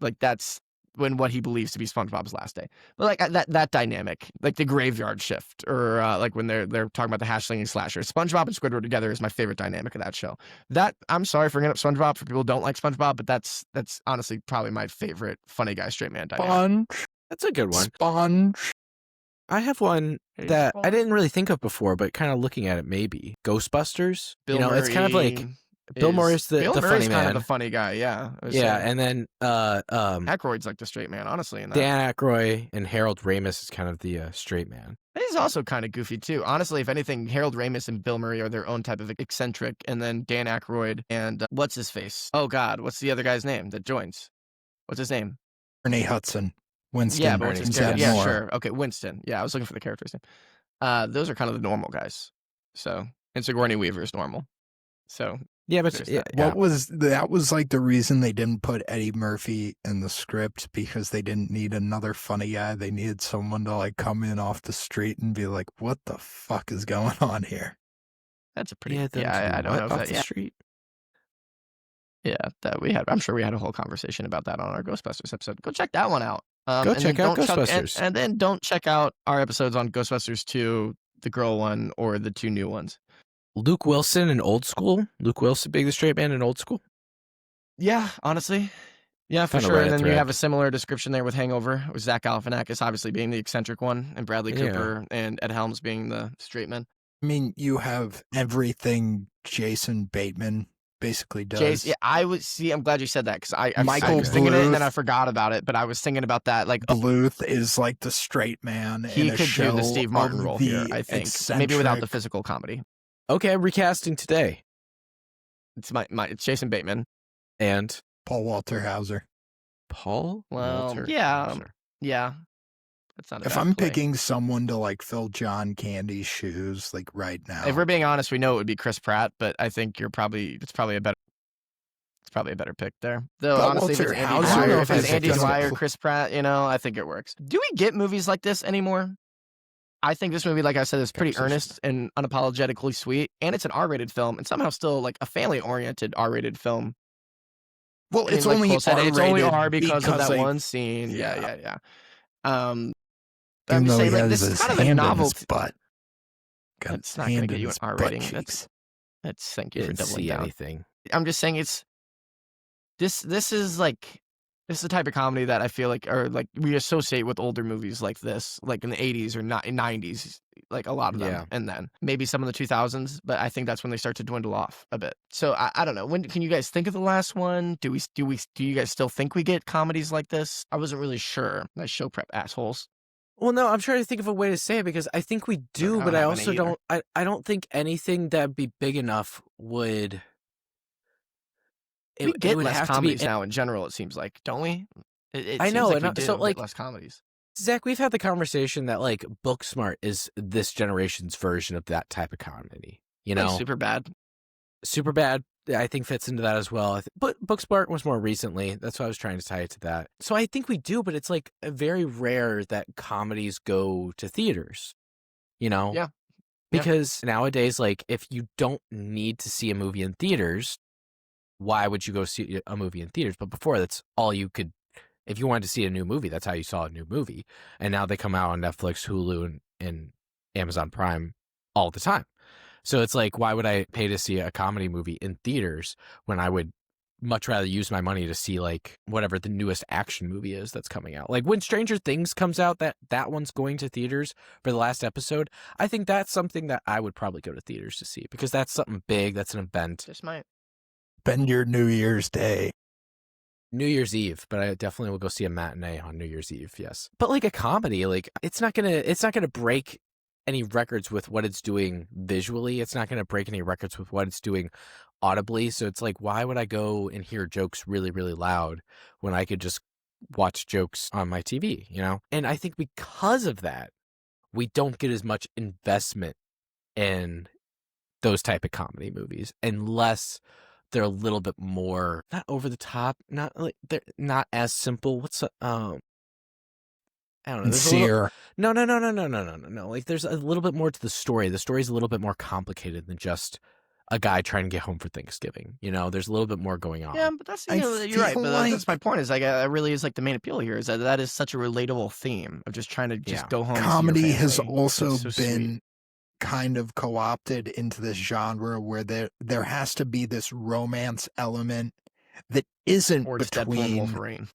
Like, that's when what he believes to be SpongeBob's last day. But like that dynamic, like the graveyard shift, or like when they're talking about the hash slinging slasher, SpongeBob and Squidward together is my favorite dynamic of that show. That, I'm sorry for bringing up SpongeBob for people who don't like SpongeBob, but that's honestly probably my favorite funny guy straight man dynamic.
That's a good one.
Sponge.
I have one that I didn't really think of before, but kind of looking at it, maybe Ghostbusters.
Bill Murray,
it's kind of like Bill Murray's the funny man,
kind of the funny guy. Yeah,
and then
Aykroyd's like the straight man, honestly. In that.
Dan Aykroyd and Harold Ramis is kind of the straight man.
He's also kind of goofy too. Honestly, if anything, Harold Ramis and Bill Murray are their own type of eccentric, and then Dan Aykroyd and what's his face? Oh God, what's the other guy's name that joins? What's his name?
Ernie Hudson. Winston.
Yeah, but what's his character? Yeah, sure. Okay, Winston. Yeah, I was looking for the character's name. Those are kind of the normal guys. So, and Sigourney Weaver is normal. So,
yeah, but
that was like the reason they didn't put Eddie Murphy in the script, because they didn't need another funny guy. They needed someone to like come in off the street and be like, "What the fuck is going on here?"
That's a pretty I don't know if that,
the street.
Yeah, that we had. I'm sure we had a whole conversation about that on our Ghostbusters episode. Go check that one out.
Go check out Ghostbusters.
And then don't check out our episodes on Ghostbusters 2, the girl one, or the two new ones.
Luke Wilson in Old School. Luke Wilson being the straight man in Old School.
Yeah, honestly. Yeah, for
Found a
sure.
Reddit
And then you
thread.
have a similar description there with Hangover, with Zach Galifianakis obviously being the eccentric one, and Bradley
Yeah.
Cooper and Ed Helms being the straight man.
I mean, you have everything Jason Bateman basically does.
Jace, yeah, I would see. I'm glad you said that because I
Michael
was thinking it and then
Bluth.
I forgot about it. But I was thinking about that. Like,
Bluth is like the straight man
he
in a
could
show
do the Steve Martin
of
role
the
here. I think maybe without the
eccentric-
physical comedy.
Okay, recasting today.
It's it's Jason Bateman.
And
Paul Walter Hauser.
Paul
Well,
Walter
yeah,
Hauser.
yeah. That's not.
If I'm picking someone to like fill John Candy's shoes, like right now,
if we're being honest, we know it would be Chris Pratt, but I think it's probably a better pick there. Though
But
honestly, if it's
Walter
Andy
Hauser,
Dwyer,
if
if it's
it's
Andy
difficult.
Dwyer, Chris Pratt, I think it works. Do we get movies like this anymore? I think this movie, like I said, is pretty earnest and unapologetically sweet, and it's an R-rated film, and somehow still like a family-oriented R-rated film.
well,
I mean,
it's
like
only
Cole said, it's only
R-rated
R because of that
they-
one scene. Yeah. But
Even
I'm just
though
saying,
he
like,
has
this is
his
kind of a
hand in his
novelty.
butt. Got
It's
his
not going to
hand
get
in
you an
his
R
butt
rating.
cheeks.
That's thank you for
Didn't
doubling
see
down.
anything.
I'm just saying this is the type of comedy that I feel like we associate with older movies like this, like in the 80s or 90s, like a lot of them,
Yeah.
and then maybe some of the 2000s, but I think that's when they start to dwindle off a bit. So I don't know. When can you guys think of the last one? Do you guys still think we get comedies like this? I wasn't really sure. Nice show prep, assholes.
Well, no, I'm trying to think of a way to say it because I think we do,
I
but
don't
I
have
also
any either.
don't. I don't think anything that'd be big enough would.
We get
would
less
have to be.
comedies now in general. It seems like, don't we? It
I
seems
know,
like
and
we
I-
do
so,
get
like,
less comedies.
Zach, we've had the conversation that like Booksmart is this generation's version of that type of comedy. You know,
Super bad.
Super Bad, I think fits into that as well. But Booksmart was more recently. That's why I was trying to tie it to that. So I think we do, but it's like very rare that comedies go to theaters. You know?
Yeah.
Because nowadays, like, if you don't need to see a movie in theaters, why would you go see a movie in theaters? But before, that's all you could. If you wanted to see a new movie, that's how you saw a new movie. And now they come out on Netflix, Hulu, and Amazon Prime all the time. So it's like, why would I pay to see a comedy movie in theaters when I would much rather use my money to see like whatever the newest action movie is that's coming out? Like when Stranger Things comes out, that one's going to theaters for the last episode. I think that's something that I would probably go to theaters to see because that's something big. That's an event.
Just might.
Spend your New Year's Day.
New Year's Eve, but I definitely will go see a matinee on New Year's Eve. Yes, but like a comedy, like it's not gonna break any records with what it's doing visually. It's not gonna break any records with what it's doing audibly. So it's like, why would I go and hear jokes really, really loud when I could just watch jokes on my TV? You know, and I think because of that, we don't get as much investment in those type of comedy movies unless they're a little bit more not over the top, not like they're not as simple. What's I don't know. There's a little,
Sincere.
no. Like there's a little bit more to the story. The story's a little bit more complicated than just a guy trying to get home for Thanksgiving. You know, there's a little bit more going on.
Yeah, but that's
I
you're right.
feel
But
like-
that's my point. Is like it really is like the main appeal here is that is such a relatable theme of just trying to just
Yeah.
go home. and see your
Comedy has
family.
also
It's so sweet.
been kind of co-opted into this genre where there has to be this romance element that isn't
or just Deadpool and
between,
Wolverine.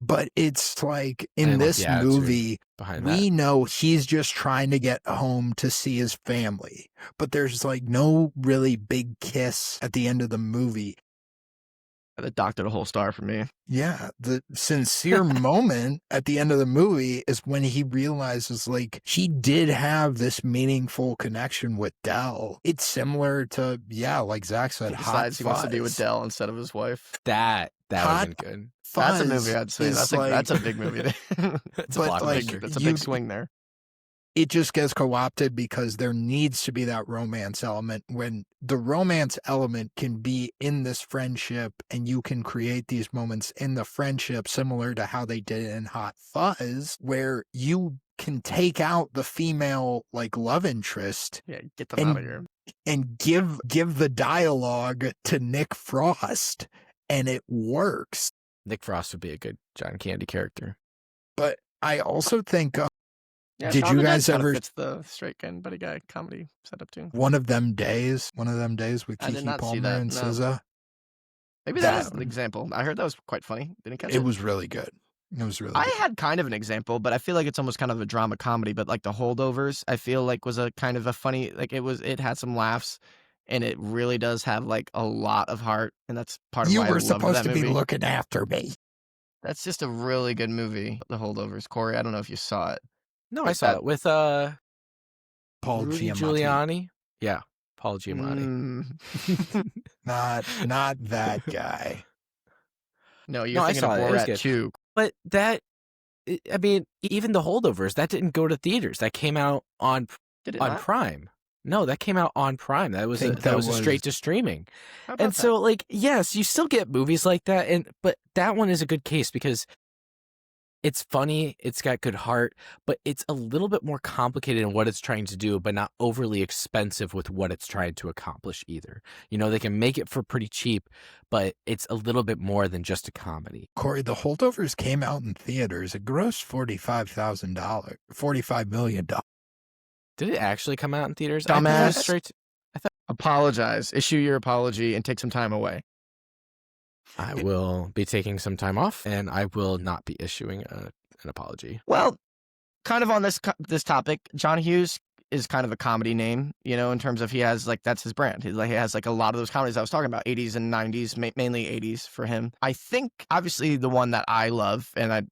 but it's like
I
in
love
this
the attitude
movie,
behind
we
that.
know he's just trying to get home to see his family, but there's like no really big kiss at the end of the movie.
That docked it a whole star for me.
Yeah, the sincere moment at the end of the movie is when he realizes like he did have this meaningful connection with Dell. It's similar to, yeah, like Zach said,
He
Hot
decides he wants to be with
Fuzz.
Dell instead of his wife.
That would
Hot
have been good.
That's a
Fuzz
movie I'd say.
is
That's a
like-
big movie.
It's a
But,
blockbuster.
like,
That's a
you-
big swing there.
It just gets co-opted because there needs to be that romance element when the romance element can be in this friendship and you can create these moments in the friendship similar to how they did in Hot Fuzz, where you can take out the female like love interest
Yeah, get them
and-
out of here.
and give the dialogue to Nick Frost and it works.
Nick Frost would be a good John Candy character.
But I also think
Yeah,
Did
Shaun
you
the Dead
guys
kinda
ever-
fits the straight gun buddy guy comedy setup too?
one of them days with
I did
Kiki
not see
Palmer
that,
and
no.
SZA.
Maybe that is an example. I heard that was quite funny. Didn't catch it.
It was really good. It was really
I
good.
had kind of an example, but I feel like it's almost kind of a drama comedy. But like The Holdovers, I feel like was a kind of a funny, like it had some laughs, and it really does have like a lot of heart, and that's part of
You
why I
were
loved
supposed
that
to be
movie.
looking after me.
That's just a really good movie, The Holdovers. Corey, I don't know if you saw it.
No, I saw it with
Paul
Rudy
Giamatti.
Giuliani. Yeah, Paul Giamatti.
Not that guy.
No, you're
No, I
thinking of
saw it. It was
Borat
good.
2.
But that, I mean, even The Holdovers, that didn't go to theaters. That came out on
Did it not?
Prime. No, that came out on Prime. That was
Think
that
that
was a
was-
straight to streaming.
How about
And so, like, yes, you still get movies like that, but that one is a good case because it's funny, it's got good heart, but it's a little bit more complicated in what it's trying to do, but not overly expensive with what it's trying to accomplish either. You know, they can make it for pretty cheap, but it's a little bit more than just a comedy.
Corey, The Holdovers came out in theaters. It grossed $45 million.
Did it actually come out in theaters? I thought it was
Dumbass.
straight to-
Apologize. Issue your apology and take some time away.
I will be taking some time off, and I will not be issuing an apology.
Well, kind of on this topic, John Hughes is kind of a comedy name, you know, in terms of he has like that's his brand. He has like a lot of those comedies I was talking about, 80s and 90s, mainly 80s for him. I think obviously the one that I love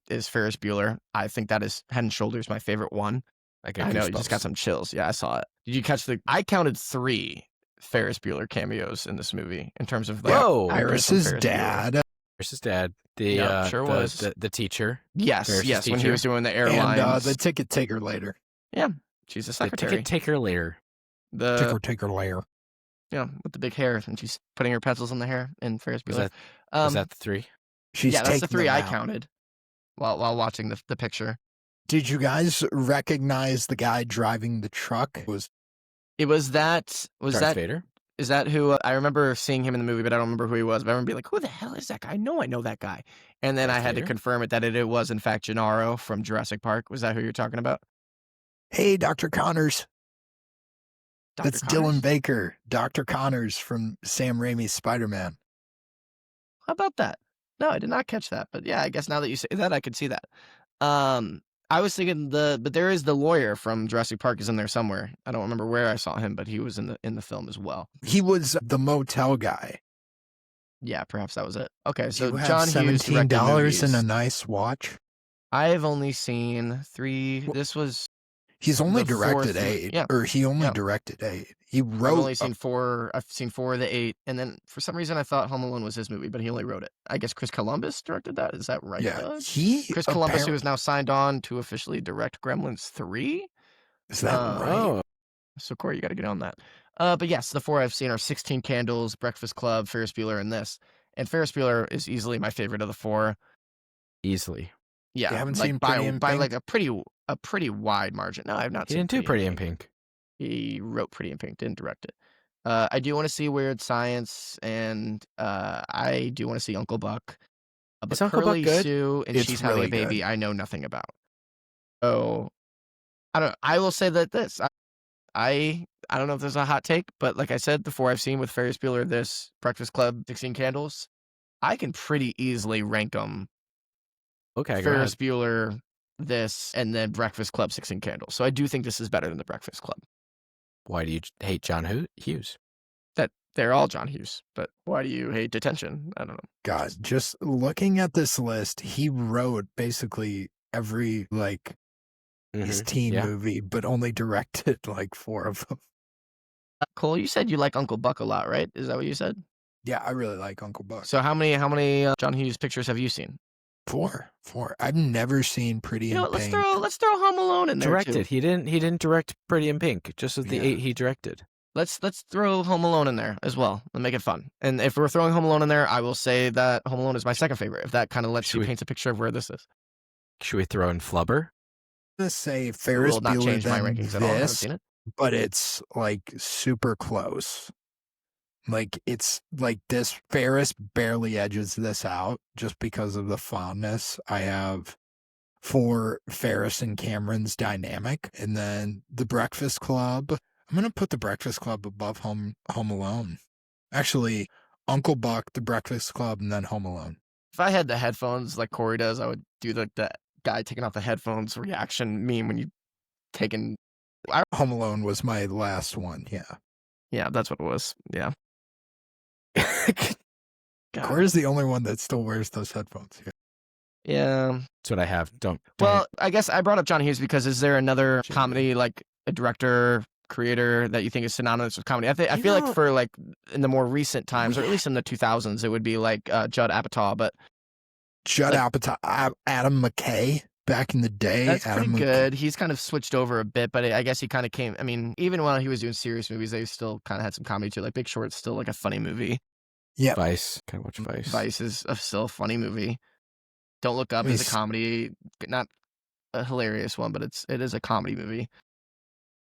is Ferris Bueller. I think that is Head and Shoulders my favorite one.
I
I know you just got some chills. Yeah, I saw it. Did you catch I counted 3 Ferris Bueller cameos in this movie in terms of like
Whoa.
actors from
Iris's
Ferris Bueller.
dad.
Versus Dad, the
Yeah, sure was.
the teacher.
Yes,
Ferris's
yes, when he
teacher.
was doing the airlines.
And the ticket taker later.
Yeah, she's a
The
secretary.
ticket taker later.
The
Taker later.
yeah, with the big hair, and she's putting her pencils in the hair in Ferris
Was
Bueller.
Was that the 3?
She's
yeah, that's the
taking
3
them
I
out.
counted while watching the picture.
Did you guys recognize the guy driving the truck?
It was that
Darth Vader.
is that who I remember seeing him in the movie, but I don't remember who he was. But I remember being like, who the hell is that guy? I know that guy. And then
Darth
I had
Vader?
to confirm it that it was in fact Gennaro from Jurassic Park. Was that who you're talking about?
Hey, Dr. Connors.
Dr.
That's
Connors?
Dylan Baker. Dr. Connors from Sam Raimi's Spider-Man.
How about that? No, I did not catch that. But yeah, I guess now that you say that, I could see that. I was thinking but there is the lawyer from Jurassic Park is in there somewhere. I don't remember where I saw him, but he was in the film as well.
He was the motel guy.
Yeah, perhaps that was it. Okay, so
you have
John Hughes directed
$17
movies.
and a nice watch.
I've only seen 3. This was
He's only
the
directed
fourth-
8.
yeah,
Or he only
yeah.
directed 8. He
I've
wrote.
only seen 4. I've seen 4 of the 8, and then for some reason I thought Home Alone was his movie, but he only wrote it. I guess Chris Columbus directed that. Is that right?
Yeah,
Doug?
he.
Chris Columbus, who
appar-
is now signed on to officially direct Gremlins 3.
Is that right?
Oh,
So Corey, you got to get on that. But yes, the 4 I've seen are 16 Candles, Breakfast Club, Ferris Bueller, and this. And Ferris Bueller is easily my favorite of the 4.
easily.
Yeah,
You haven't
like
seen
by
Pretty in
by
Pink?
like a pretty wide margin. No, I've not
He
seen
didn't do Pretty in Pink.
He wrote Pretty in Pink, didn't direct it. I do want to see Weird Science, and I do want to see Uncle Buck. But
Is Uncle Buck
Curly
good?
Sue and
It's
She's Having
really
a Baby,
good.
I know nothing about. So I will say that this I don't know if there's a hot take, but like I said before, I've seen with Ferris Bueller, this Breakfast Club, 16 Candles. I can pretty easily rank them.
Okay, go
Ferris
ahead.
Bueller, this, and then Breakfast Club, 16 Candles. So I do think this is better than the Breakfast Club.
Why do you hate John Hughes?
That they're all John Hughes, but why do you hate Detention? I don't know.
God, just looking at this list, he wrote basically every his teen
Yeah.
movie, but only directed like 4 of them.
Cole, you said you like Uncle Buck a lot, right? Is that what you said?
Yeah, I really like Uncle Buck.
So how many John Hughes pictures have you seen?
4. I've never seen Pretty
You know
in
what?
Pink.
Let's throw Home Alone in there
Directed.
too.
He didn't direct Pretty in Pink. Just as the
Yeah.
8 he directed.
Let's throw Home Alone in there as well and make it fun. And if we're throwing Home Alone in there, I will say that Home Alone is my second favorite. If that kind of lets
Should
you
we-
paint a picture of where this is.
Should we throw in Flubber?
I'm gonna say Ferris
Will not
Bueller
change my
than
rankings at all. I haven't
this,
seen it.
but it's like super close. Like it's like this. Ferris barely edges this out just because of the fondness I have for Ferris and Cameron's dynamic, and then The Breakfast Club. I'm gonna put The Breakfast Club above Home Alone. Actually, Uncle Buck, The Breakfast Club, and then Home Alone.
If I had the headphones like Corey does, I would do the guy taking off the headphones reaction meme when you taking.
Home Alone was my last one.
Yeah, that's what it was. Yeah.
Corey's the only one that still wears those headphones.
Yeah.
That's what I have. Don't.
Well, I guess I brought up John Hughes because is there another comedy, like a director, creator that you think is synonymous with comedy? I feel like for like in the more recent times, or at least in the 2000s, it would be like Judd Apatow. But
Judd Apatow, Adam McKay back in the day.
That's
Adam
pretty good. He's kind of switched over a bit, but I guess he kind of came. I mean, even while he was doing serious movies, they still kind of had some comedy too. Like Big Short's still like a funny movie.
Yeah.
Vice. Can I watch Vice?
Vice is still a funny movie. Don't Look Up is a comedy, not a hilarious one, but it is a comedy movie.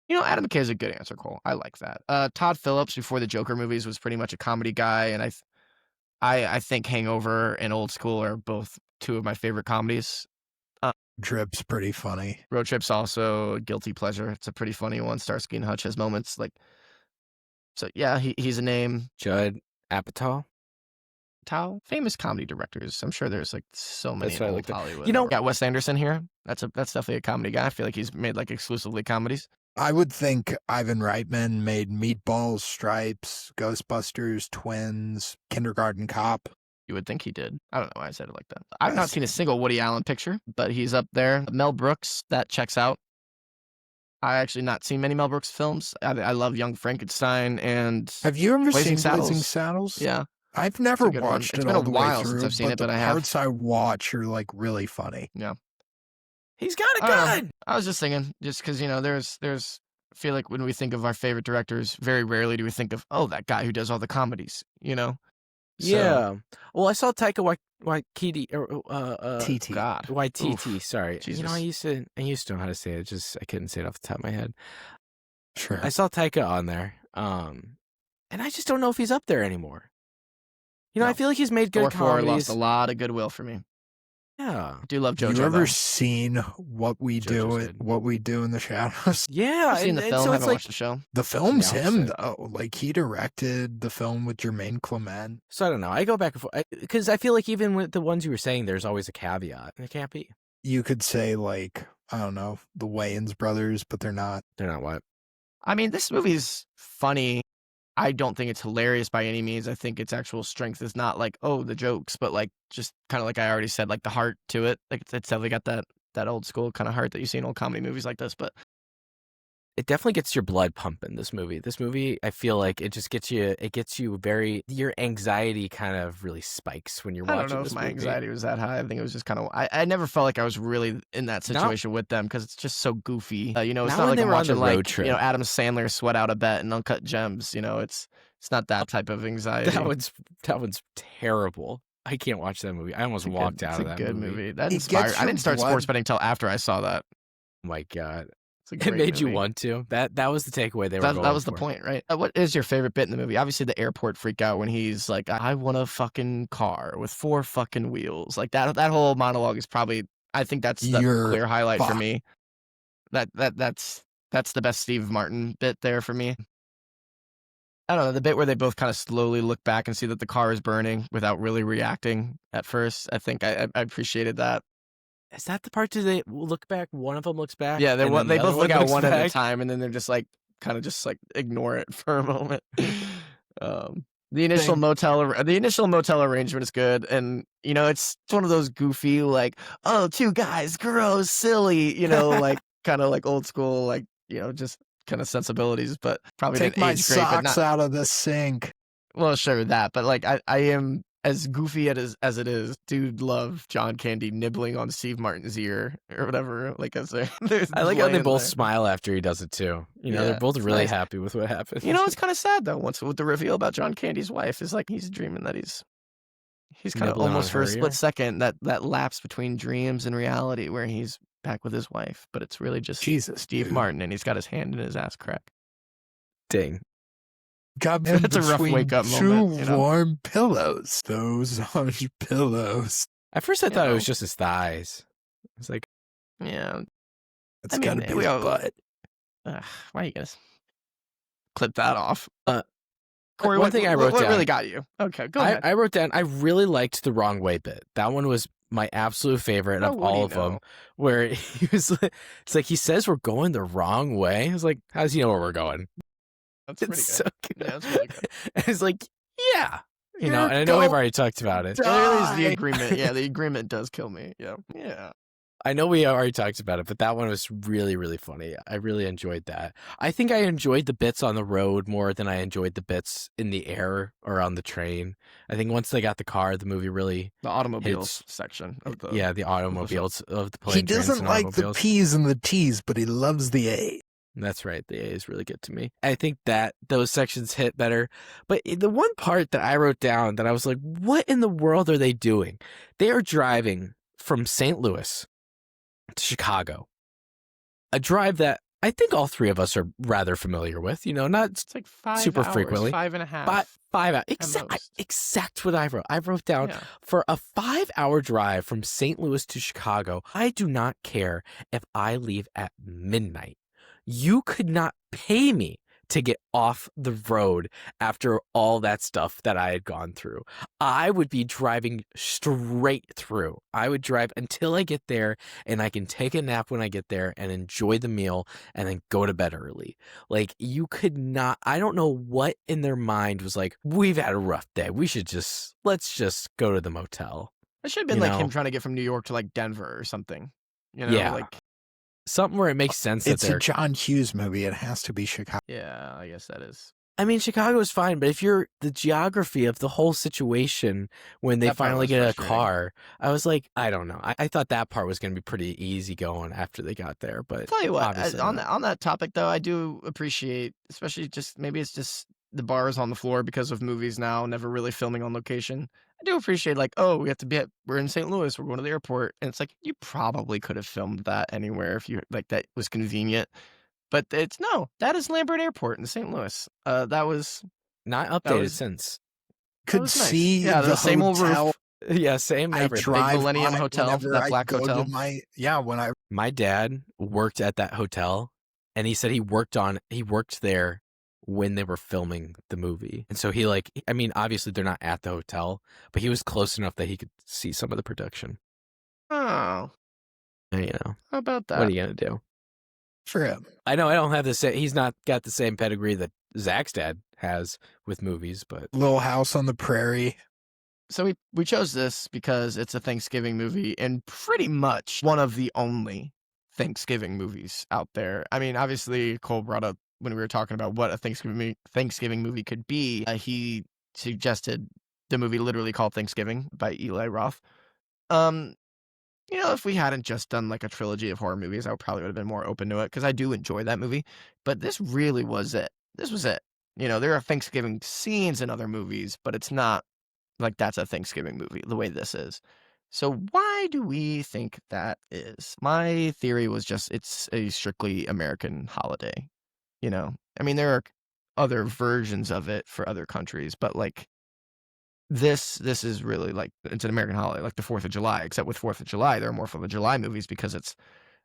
You know, Adam McKay is a good answer, Cole. I like that. Todd Phillips before the Joker movies was pretty much a comedy guy, and I think Hangover and Old School are both two of my favorite comedies.
Trip's pretty funny.
Road Trip's also a guilty pleasure. It's a pretty funny one. Starsky and Hutch has moments like. So yeah, he's a name.
Judd Apatow.
Famous comedy directors. I'm sure there's like so many in old Hollywood.
You know,
got Wes Anderson here. That's definitely a comedy guy. I feel like he's made like exclusively comedies.
I would think Ivan Reitman made Meatballs, Stripes, Ghostbusters, Twins, Kindergarten Cop.
You would think he did. I don't know why I said it like that. I've not seen a single Woody Allen picture, but he's up there. Mel Brooks, that checks out. I actually not seen many Mel Brooks films. I love Young Frankenstein and.
Have you ever
Blazing
seen Blazing Saddles?
Yeah.
I've never watched it all the way through.
It's been a while since I've seen it, but I have.
The parts I watch are like really funny.
Yeah.
He's got a gun.
I was just thinking, just because, you know, there's, I feel like when we think of our favorite directors, very rarely do we think of, oh, that guy who does all the comedies, you know? So,
yeah. Well, I saw Taika Waititi,
TT.
God.
Waititi, sorry.
Jesus.
You know, I used to know how to say it, just I couldn't say it off the top of my head.
Sure.
I saw Taika on there, and I just don't know if he's up there anymore. You know, I feel like he's made good
Thor 4
comedies.
lost a lot of goodwill for me.
Yeah.
I do love JoJo.
You ever
though.
seen What We Do in the Shadows?
Yeah.
I've seen the film.
So
I
it's
haven't
like,
watched the show.
The film's
Yeah,
him, though. Like, he directed the film with Jermaine Clement.
so I don't know. I go back and forth because I feel like even with the ones you were saying, there's always a caveat. It can't be.
You could say, like, I don't know, the Wayans brothers, but they're not.
They're not what?
I mean, this movie's funny. I don't think it's hilarious by any means. I think its actual strength is not like, oh, the jokes, but like just kind of like I already said, like the heart to it. Like it's definitely got that old school kind of heart that you see in old comedy movies like this. But
It definitely gets your blood pumping, this movie. This movie, I feel like it just gets you your anxiety kind of really spikes when you're
I
watching
don't know
this
if my
movie.
anxiety was that high. I think it was just kind of, I never felt like I was really in that situation with them because it's just so goofy. You know, it's
Not
not
when
like
they
I'm
were on the
watching
road
like,
trip.
you know, Adam Sandler sweat out a bet and Uncut Gems. You know, it's not that type of anxiety.
That one's terrible. I can't watch that movie. I almost walked out of that
It's a good
movie.
That
It
inspired.
gets
I
your
didn't start
blood-
sports betting until after I saw that.
Oh my God.
It's a
It
great
made you
movie.
want to. That was the takeaway they were going
That was the
for.
point, right? What is your favorite bit in the movie? Obviously, the airport freak out when he's like, "I want a fucking car with 4 fucking wheels." Like that whole monologue is probably. I think that's the
You're
clear highlight for
fucked.
me. That's the best Steve Martin bit there for me. I don't know, the bit where they both kind of slowly look back and see that the car is burning without really reacting at first. I think I appreciated that.
Is that the part? Do they look back? One of them looks back.
Yeah,
and then
they
the
both
other
look out
looks
one at a
back?
time, and then they're just like kind of just like ignore it for a moment. The initial motel arrangement is good, and you know it's one of those goofy like, oh, 2 guys, gross, silly, you know, like kind of like old school, like, you know, just kind of sensibilities, but probably
Take
didn't
my
age great. But
socks out of the sink.
well, sure that, but like I am as goofy as it is. Dude, love John Candy nibbling on Steve Martin's ear or whatever. Like I say,
I like how they
laying
both
there.
smile after he does it too. You know, they're
Yeah,
both
it's
really
nice.
happy with what happened.
You know, it's kind of sad though. Once with the reveal about John Candy's wife is like he's dreaming that he's kind of
Nibbling on
almost for
her
a split
ear?
second that lapse between dreams and reality where he's back with his wife, but it's really just
Jesus,
Steve
dude.
Martin and he's got his hand in his ass crack.
Ding.
Got him
That's a rough
between
wake-up
2
moment, you know?
warm pillows. Those are pillows.
At first, I thought it
know.
was just his thighs. It's like,
Yeah,
It's
I mean,
gotta be
we
his
all-
butt.
why are you gonna clip that off? Corey,
one thing I wrote
what
down.
really got you? Okay, go ahead.
I wrote down, I really liked the wrong way bit. That one was my absolute favorite
How
of
would
all
he
of them,
know?
where he was like, it's like he says we're going the wrong way. I was like, how does he know where we're going?
That's pretty
It's
good.
so good.
Yeah, that's really good.
It's like, yeah. You know,
You're
and I know we've
going
already talked about it.
There is the
Die.
agreement. Yeah, the agreement does kill me. Yeah. Yeah.
I know we already talked about it, but that one was really, really funny. I really enjoyed that. I think I enjoyed the bits on the road more than I enjoyed the bits in the air or on the train. I think once they got the car, the movie really
The automobiles
hits.
section of the
Yeah, the automobiles of the plane.
He
trains
doesn't
and
like the
automobiles.
P's and the T's, but he loves the A.
That's right. The A is really good to me. I think that those sections hit better. But the one part that I wrote down that I was like, what in the world are they doing? They are driving from St. Louis to Chicago. A drive that I think all three of us are rather familiar with, you know, not
It's like 5
super
hours,
frequently.
5.5.
5 hours.
at most.
Exact what I wrote. I wrote down
Yeah.
for a 5-hour drive from St. Louis to Chicago, I do not care if I leave at midnight. You could not pay me to get off the road after all that stuff that I had gone through. I would be driving straight through. I would drive until I get there and I can take a nap when I get there and enjoy the meal and then go to bed early. Like, you could not, I don't know what in their mind was like, we've had a rough day. Let's just go to the motel.
It should have been
You
like
know?
him trying to get from New York to like Denver or something. You know,
Yeah.
like
Something where it makes sense that
It's
they're
a John Hughes movie. It has to be Chicago.
yeah, I guess that is.
I mean, Chicago is fine, but if you're the geography of the whole situation when they
That part
finally
was
get a
frustrating.
car, I was like, I don't know. I thought that part was going to be pretty easy going after they got there, but
Tell you what,
obviously
on
not.
that topic though, I do appreciate, especially just maybe it's just the bars on the floor because of movies now, never really filming on location. I do appreciate like, oh, we're in St. Louis, we're going to the airport, and it's like you probably could have filmed that anywhere if you like that was convenient. But that is Lambert Airport in St. Louis. That was
Not updated
was-
since.
Could
was nice.
see
Yeah, the same old roof.
hotel.
Yeah, same
I
everything.
drive
Millennium
by
Hotel,
whenever
that
I
black
go to
hotel.
when I
My dad worked at that hotel, and he said he worked there when they were filming the movie. And so I mean, obviously they're not at the hotel, but he was close enough that he could see some of the production.
Oh,
And, you know,
how about that?
what are you going to do?
for him.
I know I don't have the same, he's not got the same pedigree that Zach's dad has with movies, but
Little House on the Prairie.
So we chose this because it's a Thanksgiving movie and pretty much one of the only Thanksgiving movies out there. I mean, obviously Cole brought up when we were talking about what a Thanksgiving movie could be. He suggested the movie literally called Thanksgiving by Eli Roth. You know, if we hadn't just done like a trilogy of horror movies, I probably would have been more open to it because I do enjoy that movie. But this really was it. This was it. You know, there are Thanksgiving scenes in other movies, but it's not like that's a Thanksgiving movie the way this is. So why do we think that is? My theory was just it's a strictly American holiday. You know, I mean, there are other versions of it for other countries, but like this is really like it's an American holiday, like the 4th of July, except with 4th of July, there are more 4th of July movies because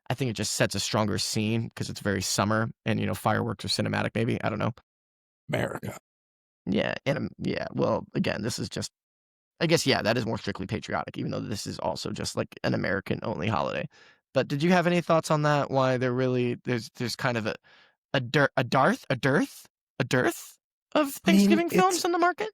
I think it just sets a stronger scene because it's very summer and, you know, fireworks are cinematic, maybe. I don't know.
America.
Yeah. And yeah, well, again, this is just, I guess, yeah, that is more strictly patriotic, even though this is also just like an American only holiday. But did you have any thoughts on that? Why there's kind of a dearth of Thanksgiving films
it's
on the market?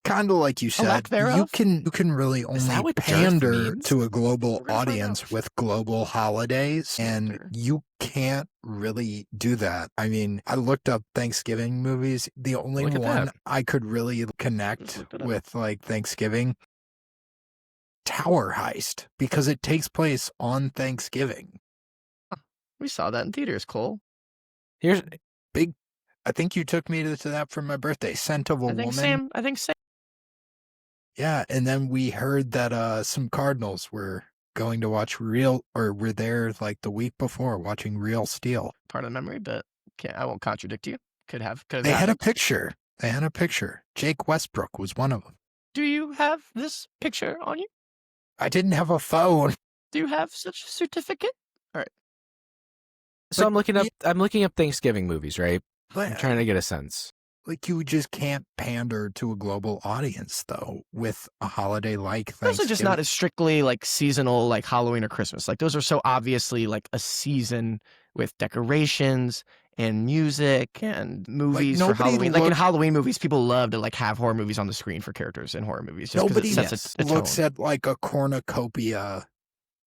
Kind of like you said,
lack thereof?
you can really
Is that
only
what dearth
pander
means?
to a global
We're gonna find
audience
out.
with global holidays, and
Sure.
you can't really do that. I mean, I looked up Thanksgiving movies. The only
Look at
one
that.
I could really
Just
connect
looked it up.
with like Thanksgiving, Tower Heist, because it takes place on Thanksgiving.
We saw that in theaters, Cole.
here's
I think you took me to that for my birthday. Scent of a
I think
Woman.
Sam.
Yeah, and then we heard that some Cardinals were going to watch were there like the week before watching Real Steel.
Part of the memory, but I won't contradict you. Could have
They had a
happened.
picture. Jake Westbrook was one of them.
Do you have this picture on you?
I didn't have a phone.
Do you have such a certificate?
so
But
I'm looking up Thanksgiving movies, right? I'm
But
trying to get a sense.
Like, you just can't pander to a global audience, though, with a holiday like
Those are
Thanksgiving.
just not as strictly like seasonal, like Halloween or Christmas. Like those are so obviously like a season with decorations and music and movies for
nobody
Halloween. Like in
look-
Halloween movies, people love to like have horror movies on the screen for characters in horror movies. Just 'cause
Nobody
it sets a
looks
tone.
at like a cornucopia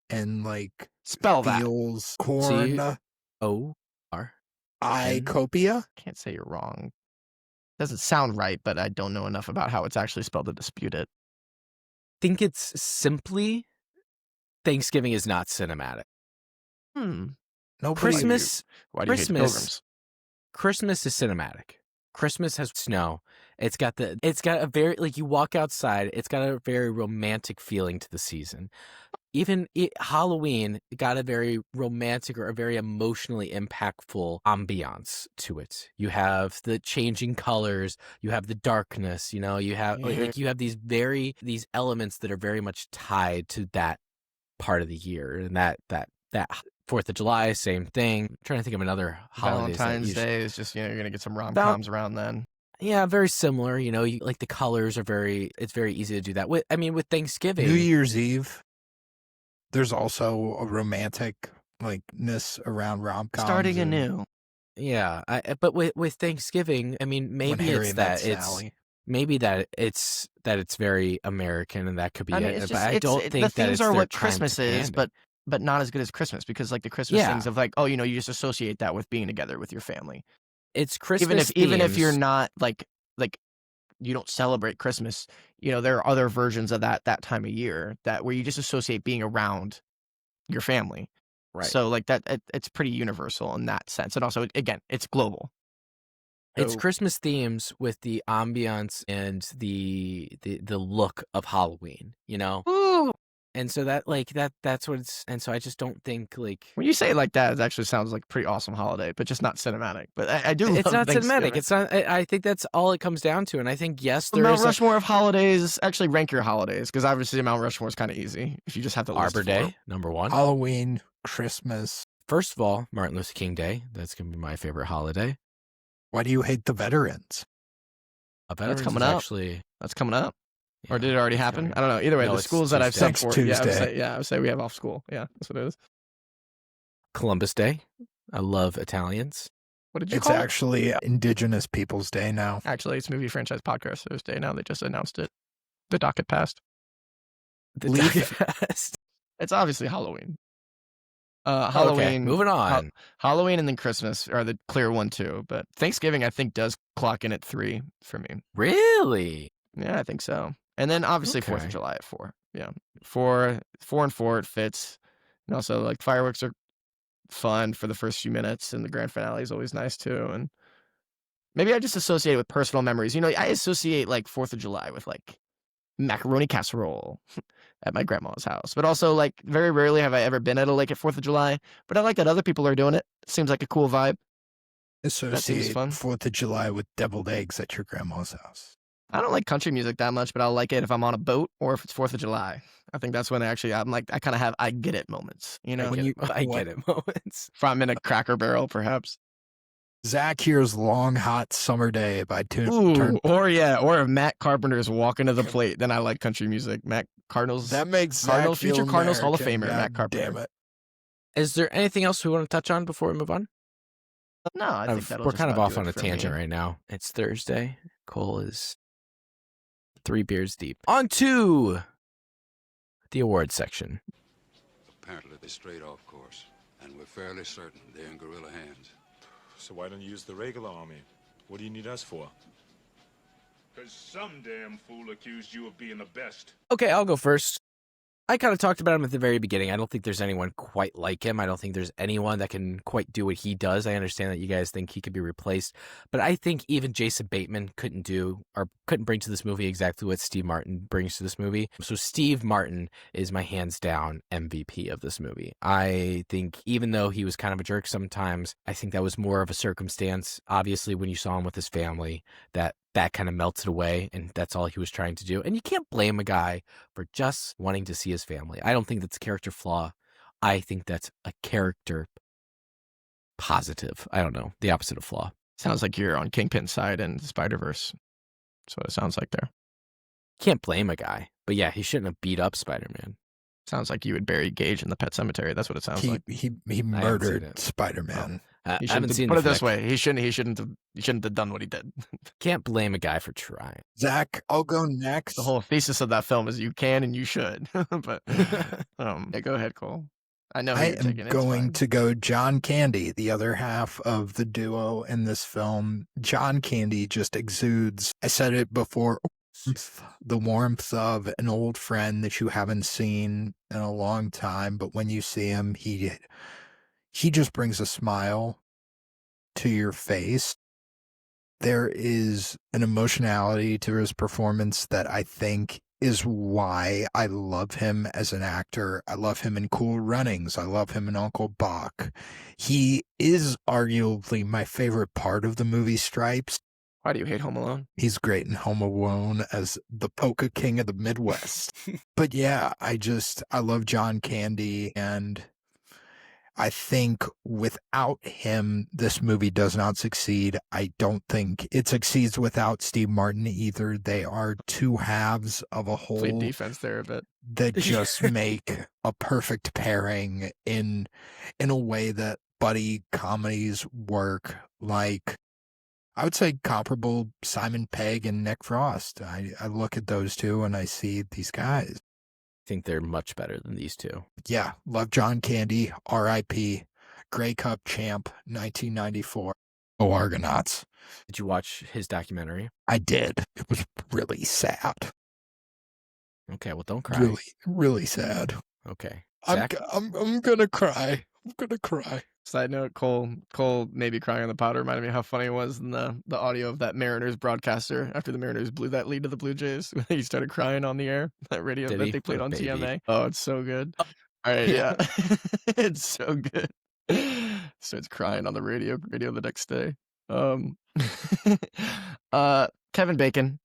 and like
Spell that.
feels corn.
O-R.
I-copia?
Can't say you're wrong. Doesn't sound right, but I don't know enough about how it's actually spelled to dispute it.
Think it's simply Thanksgiving is not cinematic.
Nobody,
Christmas
Why do you hate the Pilgrims?
Christmas is cinematic. Christmas has snow. It's got a very, like, you walk outside, it's got a very romantic feeling to the season. Even Halloween got a very romantic or a very emotionally impactful ambiance to it. You have the changing colors, you have the darkness, you have like you have these elements that are very much tied to that part of the year. And that 4th of July, same thing. I'm trying to think of another holiday.
Valentine's Day is just, you're going to get some rom-coms around then.
Yeah, very similar. You like the colors are it's very easy to do that. With Thanksgiving.
New Year's Eve, there's also a romantic likeness around rom-coms.
Starting anew.
Yeah, but with Thanksgiving, maybe it's that it's very American, and that could be it. But I don't think
the
that
themes
it's
are
their
what
time
Christmas
to
is,
pander.
but not as good as Christmas, because like the Christmas
Yeah.
things of like, you just associate that with being together with your family.
It's Christmas.
Even if you're
themes.
not like you don't celebrate Christmas, there are other versions of that time of year where you just associate being around your family.
Right.
So like that, it's pretty universal in that sense, and also again, it's global.
It's
So-
Christmas themes with the ambiance and the look of Halloween,
Ooh.
And so that's what it's. And so I just don't think like
When you say it like that, it actually sounds like a pretty awesome holiday, but just not cinematic. But I do.
it's
love
not cinematic.
Thanksgiving.
It's not. I think that's all it comes down to. And I think yes, there
Mount
is
Rushmore of holidays. Actually, rank your holidays, because obviously Mount Rushmore is kind of easy if you just have to list
Arbor
4.
Day, number 1.
Halloween, Christmas.
First of all, Martin Luther King Day. That's gonna be my favorite holiday.
Why do you hate the veterans?
Veterans
coming
is
up.
Actually,
That's coming up. Or
yeah,
did it already
it's
happen?
coming.
I don't know. Either way,
No,
the
it's
schools that I've
Tuesday.
sent for,
Tuesday.
I would say we have off school. Yeah, that's what it is.
Columbus Day. I love Italians.
What did you
It's
call it?
actually Indigenous Peoples Day now.
Actually, it's Movie Franchise Podcast Thursday. Now they just announced it. The docket passed.
The
Leaf-
Docket Fest.
It's obviously Halloween.
Okay,
Halloween.
moving on.
Halloween and then Christmas are the clear one too. But Thanksgiving, I think, does clock in at 3 for me.
Really?
Yeah, I think so. And then obviously 4th
Okay.
of July at 4. Yeah, 4 and 4 it fits. And also like fireworks are fun for the first few minutes, and the grand finale is always nice too. And maybe I just associate it with personal memories. I associate like 4th of July with like macaroni casserole at my grandma's house. But also like very rarely have I ever been at a lake at 4th of July. But I like that other people are doing it. It seems like a cool vibe.
Associate
fun.
4th of July with deviled eggs at your grandma's house.
I don't like country music that much, but I'll like it if I'm on a boat or if it's 4th of July. I think that's when I'm like, I kind of have I get it moments,
I get it moments.
If I'm in a Cracker Barrel, perhaps.
Zach here's Long Hot Summer Day by
Ooh,
Turn.
or if Matt Carpenter is walking to the plate, then I like country music. Matt Cardinals.
That makes Zach
Cardinals,
feel
future Cardinals Hall of
American.
Famer, Matt Carpenter.
Damn it.
Is there anything else we want to touch on before we move on?
No, I think that'll
We're
just
kind of
about
off
do
on
it
a
for
tangent
me.
right now. It's Thursday. Cole is 3 beers deep. On to the awards section.
Apparently they strayed off course, and we're fairly certain they're in guerrilla hands.
So why don't you use the regular army? What do you need us for?
Because some damn fool accused you of being the best.
Okay, I'll go first. I kind of talked about him at the very beginning. I don't think there's anyone quite like him. I don't think there's anyone that can quite do what he does. I understand that you guys think he could be replaced, but I think even Jason Bateman couldn't bring to this movie exactly what Steve Martin brings to this movie. So Steve Martin is my hands down MVP of this movie. I think even though he was kind of a jerk sometimes, I think that was more of a circumstance. Obviously, when you saw him with his family, that kind of melted away, and that's all he was trying to do. And you can't blame a guy for just wanting to see his family. I don't think that's a character flaw. I think that's a character positive. I don't know, the opposite of flaw.
Sounds like you're on Kingpin's side in Spider-Verse. That's what it sounds like there.
Can't blame a guy. But yeah, he shouldn't have beat up Spider-Man.
Sounds like you would bury Gage in the Pet Cemetery. That's what it sounds like.
He murdered Spider-Man.
I haven't seen
put it
the
this
flick.
way. He shouldn't have done what he did.
Can't blame a guy for trying.
Zach, I'll go next.
The whole thesis of that film is you can and you should. But yeah, go ahead, Cole. I know who
I
you're
am
taking. It's
going
fine.
to go John Candy, the other half of the duo in this film. John Candy just exudes, I said it before, the warmth of an old friend that you haven't seen in a long time, but when you see him, he just brings a smile to your face. There is an emotionality to his performance that I think is why I love him as an actor. I love him in Cool Runnings. I love him in Uncle Buck. He is arguably my favorite part of the movie Stripes.
Why do you hate Home Alone?
He's great in Home Alone as the polka king of the Midwest. But yeah, I love John Candy, and I think without him, this movie does not succeed. I don't think it succeeds without Steve Martin either. They are two halves of a whole
Played defense there a bit.
that just make a perfect pairing in a way that buddy comedies work. Like, I would say comparable Simon Pegg and Nick Frost. I look at those two and I see these guys.
I think they're much better than these two.
Yeah, love John Candy, R.I.P., Grey Cup champ, 1994. Oh, Argonauts.
Did you watch his documentary?
I did. It was really sad.
Okay, well, don't cry.
Really, really sad.
Okay.
I'm
Zach?
gonna cry. I'm gonna cry.
Side note, Cole maybe crying on the pod reminded me how funny it was in the audio of that Mariners broadcaster after the Mariners blew that lead to the Blue Jays. He started crying on the air, that radio
Did
that
he?
they played
What a
on
baby.
TMA. Oh, it's so good. All right, yeah. It's so good. Starts crying on the radio the next day. Kevin Bacon.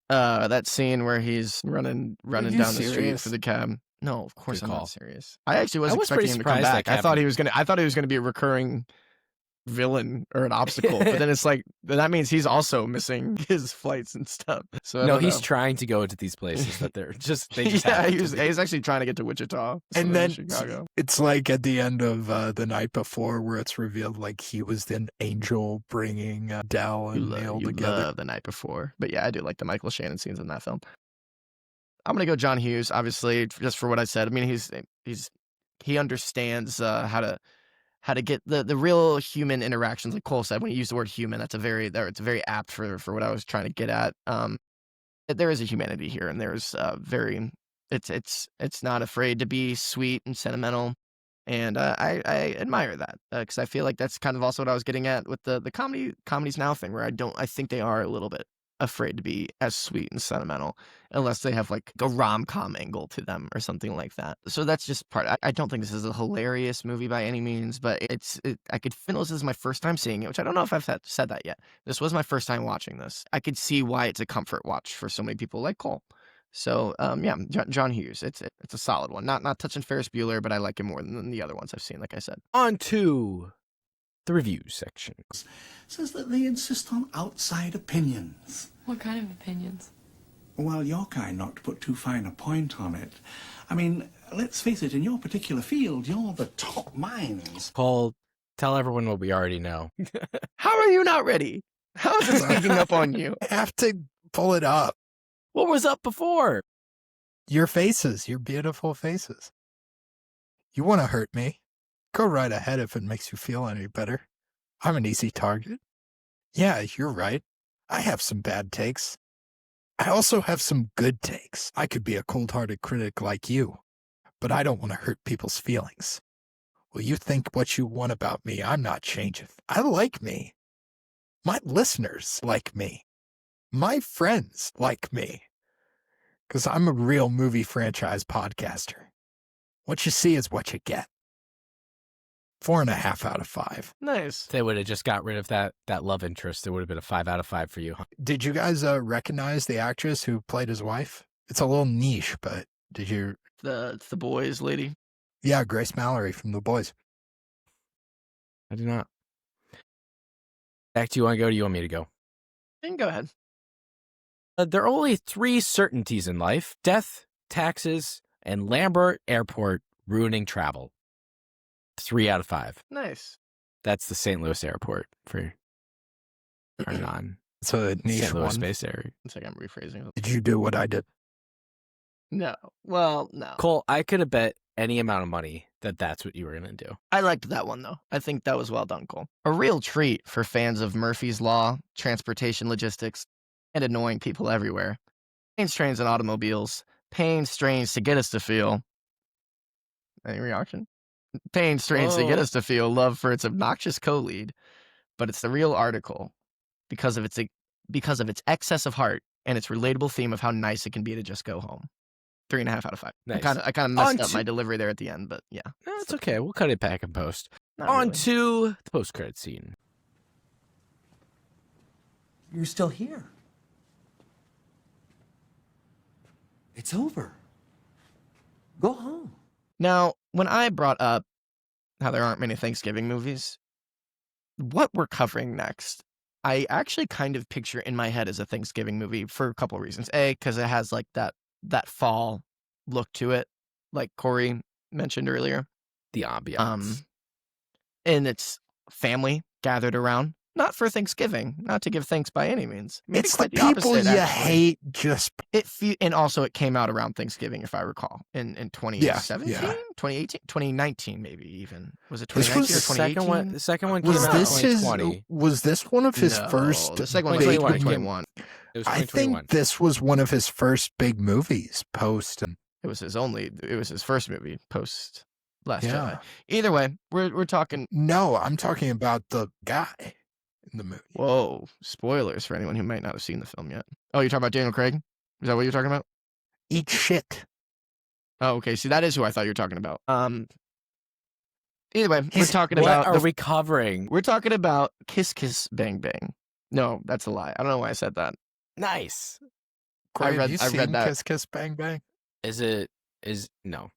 That scene where he's running
you
down the street
serious?
for the cab. No, of course
Good
I'm
call.
not serious. I actually was
I was
expecting
pretty
him to come
surprised
back.
that
I thought he was gonna be a recurring villain or an obstacle. But then it's like that means he's also missing his flights and stuff. So I
No,
don't
he's
know.
trying to go to these places that they just
yeah,
happen
he's
to be.
actually trying to get to Wichita
And then
Chicago.
it's like at the end of The Night Before where it's revealed like he was an angel bringing Dell and Neil together.
Love The Night Before. But yeah, I do like the Michael Shannon scenes in that film. I'm gonna go John Hughes, obviously, just for what I said. I mean, he understands how to get the real human interactions. Like Cole said, when you use the word human, it's very apt for what I was trying to get at. There is a humanity here, and there's it's not afraid to be sweet and sentimental, and I admire that because I feel like that's kind of also what I was getting at with the comedies now thing, where I think they are a little bit afraid to be as sweet and sentimental unless they have like a rom-com angle to them or something like that. So that's just part. I don't think this is a hilarious movie by any means, but I could feel this is my first time seeing it, which I don't know if I've said that yet. This was my first time watching this. I could see why it's a comfort watch for so many people like Cole. So yeah, John Hughes. It's a solid one. Not touching Ferris Bueller, but I like him more than the other ones I've seen. Like I said.
On to the review section.
Says that they insist on outside opinions.
What kind of opinions?
Well, your kind, not to put too fine a point on it. I mean, let's face it, in your particular field, you're the top minds.
Cole, tell everyone what we already know.
How are you not ready? How is this sneaking up on you?
I have to pull it up.
What was up before?
Your faces, your beautiful faces. You want to hurt me? Go right ahead if it makes you feel any better. I'm an easy target. Yeah, you're right. I have some bad takes. I also have some good takes. I could be a cold-hearted critic like you, but I don't want to hurt people's feelings. Well, you think what you want about me, I'm not changing. I like me. My listeners like me. My friends like me. Because I'm a real movie franchise podcaster. What you see is what you get. 4.5 out of 5.
Nice.
If they would have just got rid of that love interest, it would have been a 5 out of 5 for you.
Did you guys recognize the actress who played his wife? It's a little niche, but did you?
It's the boys lady.
Yeah, Grace Mallory from The Boys.
I do not. Zach, do you want to go or do you want me to go?
You can go ahead.
There are only 3 certainties in life: death, taxes, and Lambert Airport ruining travel. 3 out of 5.
Nice.
That's the St. Louis Airport for our non
So a niche
St. Louis
one.
space area.
It's like I'm rephrasing.
Did you do what I did?
No. Well, no.
Cole, I could have bet any amount of money that that's what you were going to do.
I liked that one, though. I think that was well done, Cole. A real treat for fans of Murphy's Law, transportation logistics, and annoying people everywhere. Planes, trains, and automobiles. Pain, strains to get us to feel. Any reaction? Pain, strains to get us to feel love for its obnoxious co-lead. But it's the real article because of its excess of heart and its relatable theme of how nice it can be to just go home. 3.5 out of 5.
Nice.
I kind of messed up my delivery there at the end, but yeah.
No, it's okay. We'll cut it back in post.
Not
On
really.
to the post-credit scene.
You're still here. It's over. Go home.
Now, when I brought up how there aren't many Thanksgiving movies, what we're covering next, I actually kind of picture in my head as a Thanksgiving movie for a couple of reasons. A, because it has like that fall look to it, like Corey mentioned earlier.
The ambiance.
And it's family gathered around, not for Thanksgiving, not to give thanks by any means. Maybe
It's the
quite
people
opposite,
you
actually.
hate just...
And also it came out around Thanksgiving, if I recall, in 2017, 2018, 2019 maybe even. Was it 2019 or 2018?
The second one
Was
came out in
this his?
2020.
Was this one of his first?
The second one was
big
2021.
It was
I
2021.
think this was one of his first big movies post.
It was his first movie post Last
Yeah.
Jedi. Either way, we're talking.
No, I'm talking about the guy in the movie.
Whoa, spoilers for anyone who might not have seen the film yet. Oh, you're talking about Daniel Craig? Is that what you're talking about?
Eat shit.
Oh, okay. See, that is who I thought you were talking about. Either way, we're talking
What
about.
are we covering?
We're talking about Kiss Kiss Bang Bang. No, that's a lie. I don't know why I said that.
Nice.
Corey,
I
have you
read
seen
that.
Kiss Kiss Bang Bang?
No.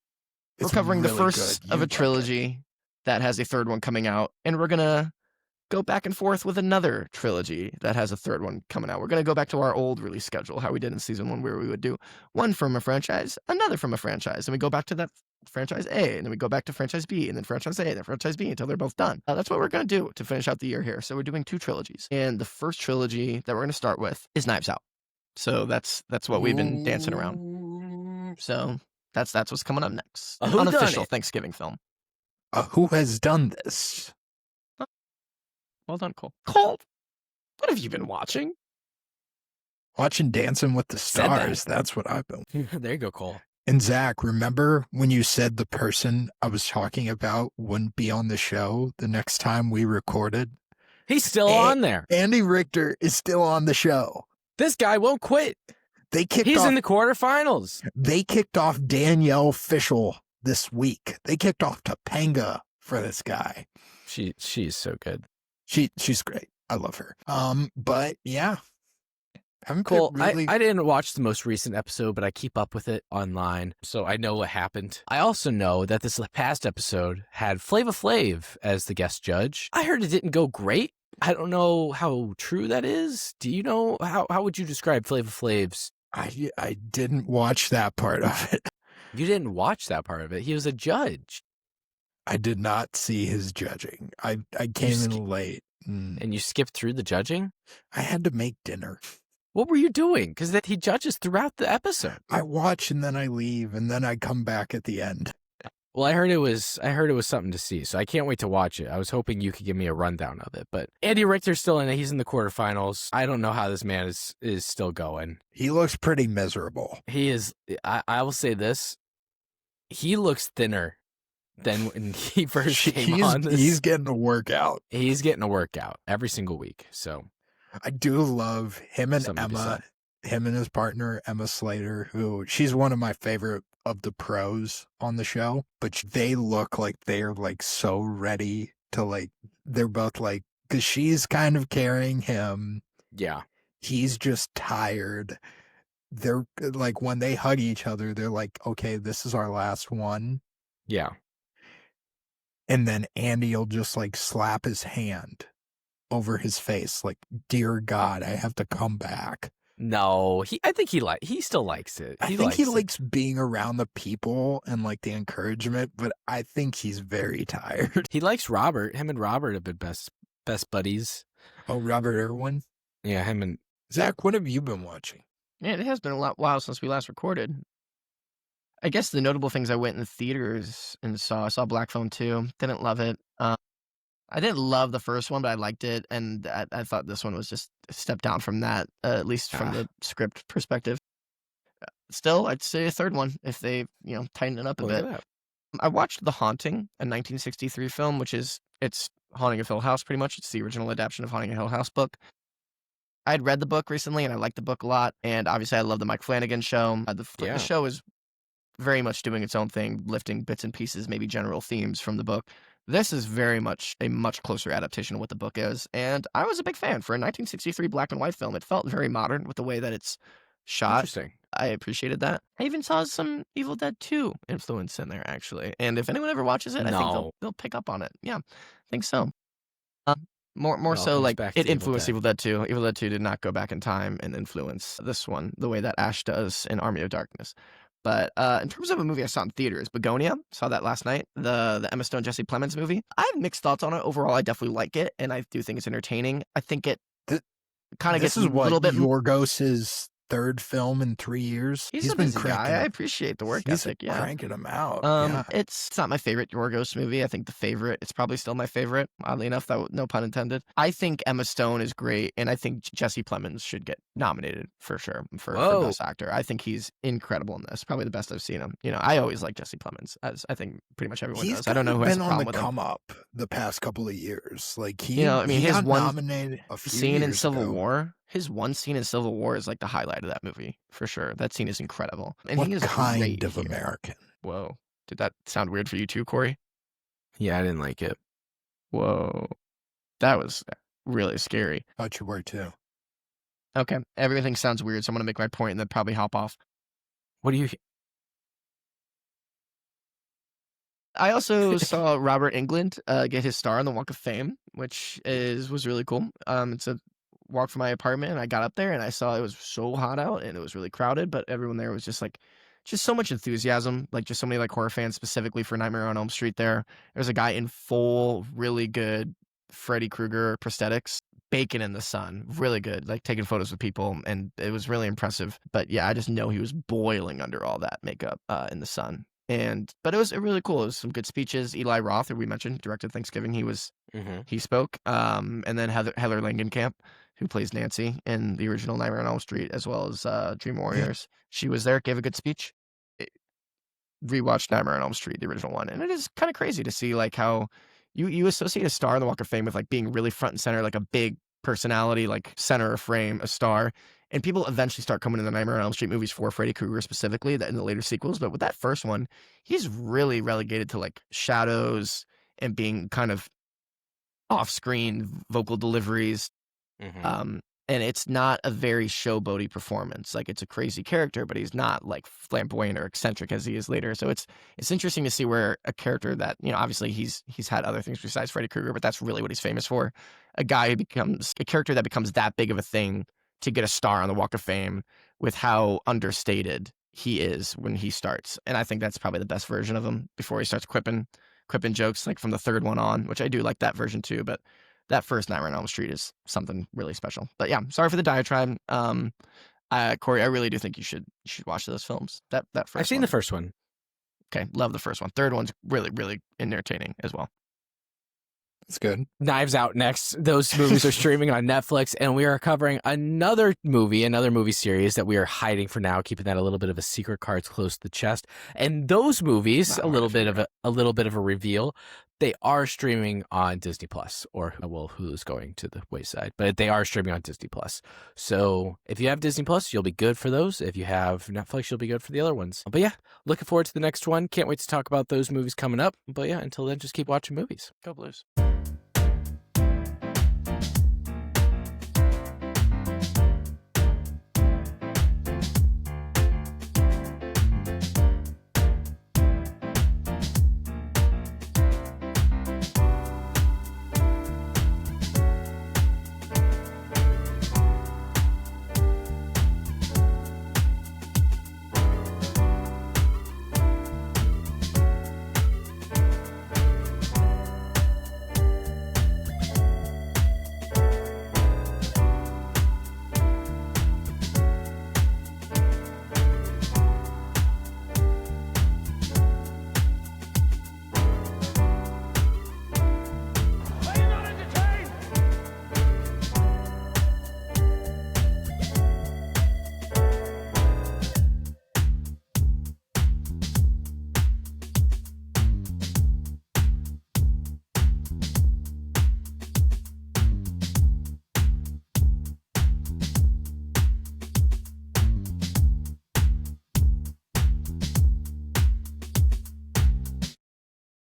We're
It's
covering the
really
first
good.
of
You
a
like it.
trilogy that has a third one coming out, and we're gonna go back and forth with another trilogy that has a third one coming out. We're gonna go back to our old release schedule, how we did in season 1, where we would do one from a franchise, another from a franchise, and we go back to that franchise A, and then we go back to franchise B, and then franchise A, and then franchise B until they're both done. That's what we're gonna do to finish out the year here. So we're doing 2 trilogies, and the first trilogy that we're gonna start with is Knives Out. So that's what we've been dancing around. So that's what's coming up next. An
whodunit.
unofficial Thanksgiving film.
Who has done this?
Well done, Cole. Cole, what have you been watching?
Watching Dancing with the
Said that.
Stars. That's what I've been.
There you go, Cole.
And Zach, remember when you said the person I was talking about wouldn't be on the show the next time we recorded?
He's still on there.
Andy Richter is still on the show.
This guy won't quit. He's
off,
in the quarterfinals.
They kicked off Danielle Fishel this week. They kicked off Topanga for this guy.
She's so good.
She's great. I love her. But yeah. Haven't
Cool.
really...
I didn't watch the most recent episode, but I keep up with it online, so I know what happened. I also know that this past episode had Flava Flav as the guest judge. I heard it didn't go great. I don't know how true that is. Do you know how would you describe Flava Flav's?
I didn't watch that part of it.
You didn't watch that part of it. He was a judge.
I did not see his judging. I came in late.
And you skipped through the judging?
I had to make dinner.
What were you doing? Because he judges throughout the episode.
I watch and then I leave and then I come back at the end.
Well, I heard it was something to see, so I can't wait to watch it. I was hoping you could give me a rundown of it, but Andy Richter's still in it. He's in the quarterfinals. I don't know how this man is still going.
He looks pretty miserable.
He is. I will say this: he looks thinner than when he first came on.
He's getting a workout.
He's getting a workout every single week. So
I do love him and
Something to be
Emma, him and his partner, Emma Slater, who she's one of my favorite of the pros on the show, but they look like they're like so ready to they're both because she's kind of carrying him.
Yeah.
He's just tired. They're like, when they hug each other, they're like, okay, this is our last one.
Yeah.
And then Andy will just slap his hand over his face, like, dear God, I have to come back.
No, I think he still likes it.
I think he likes being around the people and like the encouragement, but I think he's very tired.
He likes Robert. Him and Robert have been best buddies.
Oh, Robert Irwin?
Yeah, him and
Zach, what have you been watching?
Yeah, it has been a while since we last recorded. I guess the notable things I went in the theaters and saw. I saw Black Phone 2. Didn't love it. I didn't love the first one, but I liked it, and I thought this one was just a step down from that, at least from the script perspective. Still, I'd say a third one if they, tighten it up a bit. I watched The Haunting, a 1963 film, it's Haunting of Hill House, pretty much. It's the original adaptation of Haunting of Hill House book. I had read the book recently, and I liked the book a lot, and obviously I love the Mike Flanagan show. The show is very much doing its own thing, lifting bits and pieces, maybe general themes from the book. This is very much a much closer adaptation of what the book is, and I was a big fan. For a 1963 black and white film, it felt very modern with the way that it's shot.
Interesting.
I appreciated that. I even saw some Evil Dead 2 influence in there, actually. And if anyone ever watches it, I think they'll pick up on it. Yeah, I think so. More so, like, it influenced Evil Dead 2. Evil Dead 2 did not go back in time and influence this one the way that Ash does in Army of Darkness. But in terms of a movie I saw in theaters, Begonia, saw that last night, the Emma Stone, Jesse Plemons movie. I have mixed thoughts on it. Overall, I definitely like it, and I do think it's entertaining. I think it kind of gets a little bit...
Yorgos's third film in 3 years.
He's a busy guy. I appreciate the work ethic. Yeah,
cranking him out.
It's not my favorite Yorgos movie. I think The Favorite. It's probably still my favorite. Oddly enough, that no pun intended. I think Emma Stone is great, and I think Jesse Plemons should get nominated for sure for Best Actor. I think he's incredible in this. Probably the best I've seen him. I always like Jesse Plemons, as I think pretty much everyone does. I don't know who has a problem with him.
He's been on the come up the past couple of years. Like
his
got
one
nominated a few
scene in
years
Civil
ago.
War. His one scene in Civil War is like the highlight of that movie, for sure. That scene is incredible. And
What
he is
kind
great
of
here.
American?
Whoa. Did that sound weird for you too, Corey?
Yeah, I didn't like it.
Whoa. That was really scary.
Thought you were too.
Okay. Everything sounds weird, so I'm going to make my point and then probably hop off.
What do you...
I also saw Robert Englund get his star on the Walk of Fame, which was really cool. It's a walk from my apartment, and I got up there, and I saw it was so hot out, and it was really crowded, but everyone there was just so much enthusiasm, like just so many like horror fans specifically for Nightmare on Elm Street there. There's a guy in full, really good Freddy Krueger prosthetics, baking in the sun, really good, like taking photos with people, and it was really impressive. But yeah, I just know he was boiling under all that makeup in the sun. But it was really cool. It was some good speeches. Eli Roth, who we mentioned, directed Thanksgiving. He spoke. And then Heather Langenkamp, who plays Nancy in the original Nightmare on Elm Street, as well as Dream Warriors. She was there, gave a good speech. Rewatched Nightmare on Elm Street, the original one, and it is kind of crazy to see like how you associate a star in the Walk of Fame with like being really front and center, like a big personality, like center of frame, a star. And people eventually start coming to the Nightmare on Elm Street movies for Freddy Krueger specifically, that in the later sequels. But with that first one, he's really relegated to like shadows and being kind of off-screen vocal deliveries. And it's not a very showboaty performance. Like, it's a crazy character, but he's not like flamboyant or eccentric as he is later. So it's interesting to see where a character that, obviously he's had other things besides Freddy Krueger, but that's really what he's famous for. A guy who becomes a character that becomes that big of a thing to get a star on the Walk of Fame with how understated he is when he starts. And I think that's probably the best version of him before he starts quipping jokes like from the third one on, which I do like that version too. But that first Nightmare on Elm Street is something really special. But yeah, sorry for the diatribe. Corey, I really do think you should watch those films. That first
I've seen the first one.
Okay, love the first one. Third one's really, really entertaining as well.
It's good.
Knives Out next. Those movies are streaming on Netflix, and we are covering another movie series that we are hiding for now, keeping that a little bit of a secret, cards close to the chest. And those movies, a little bit of a reveal. They are streaming on Disney Plus, or Hulu's going to the wayside, but they are streaming on Disney Plus. So if you have Disney Plus, you'll be good for those. If you have Netflix, you'll be good for the other ones. But yeah, looking forward to the next one. Can't wait to talk about those movies coming up. But yeah, until then, just keep watching movies.
Go Blues.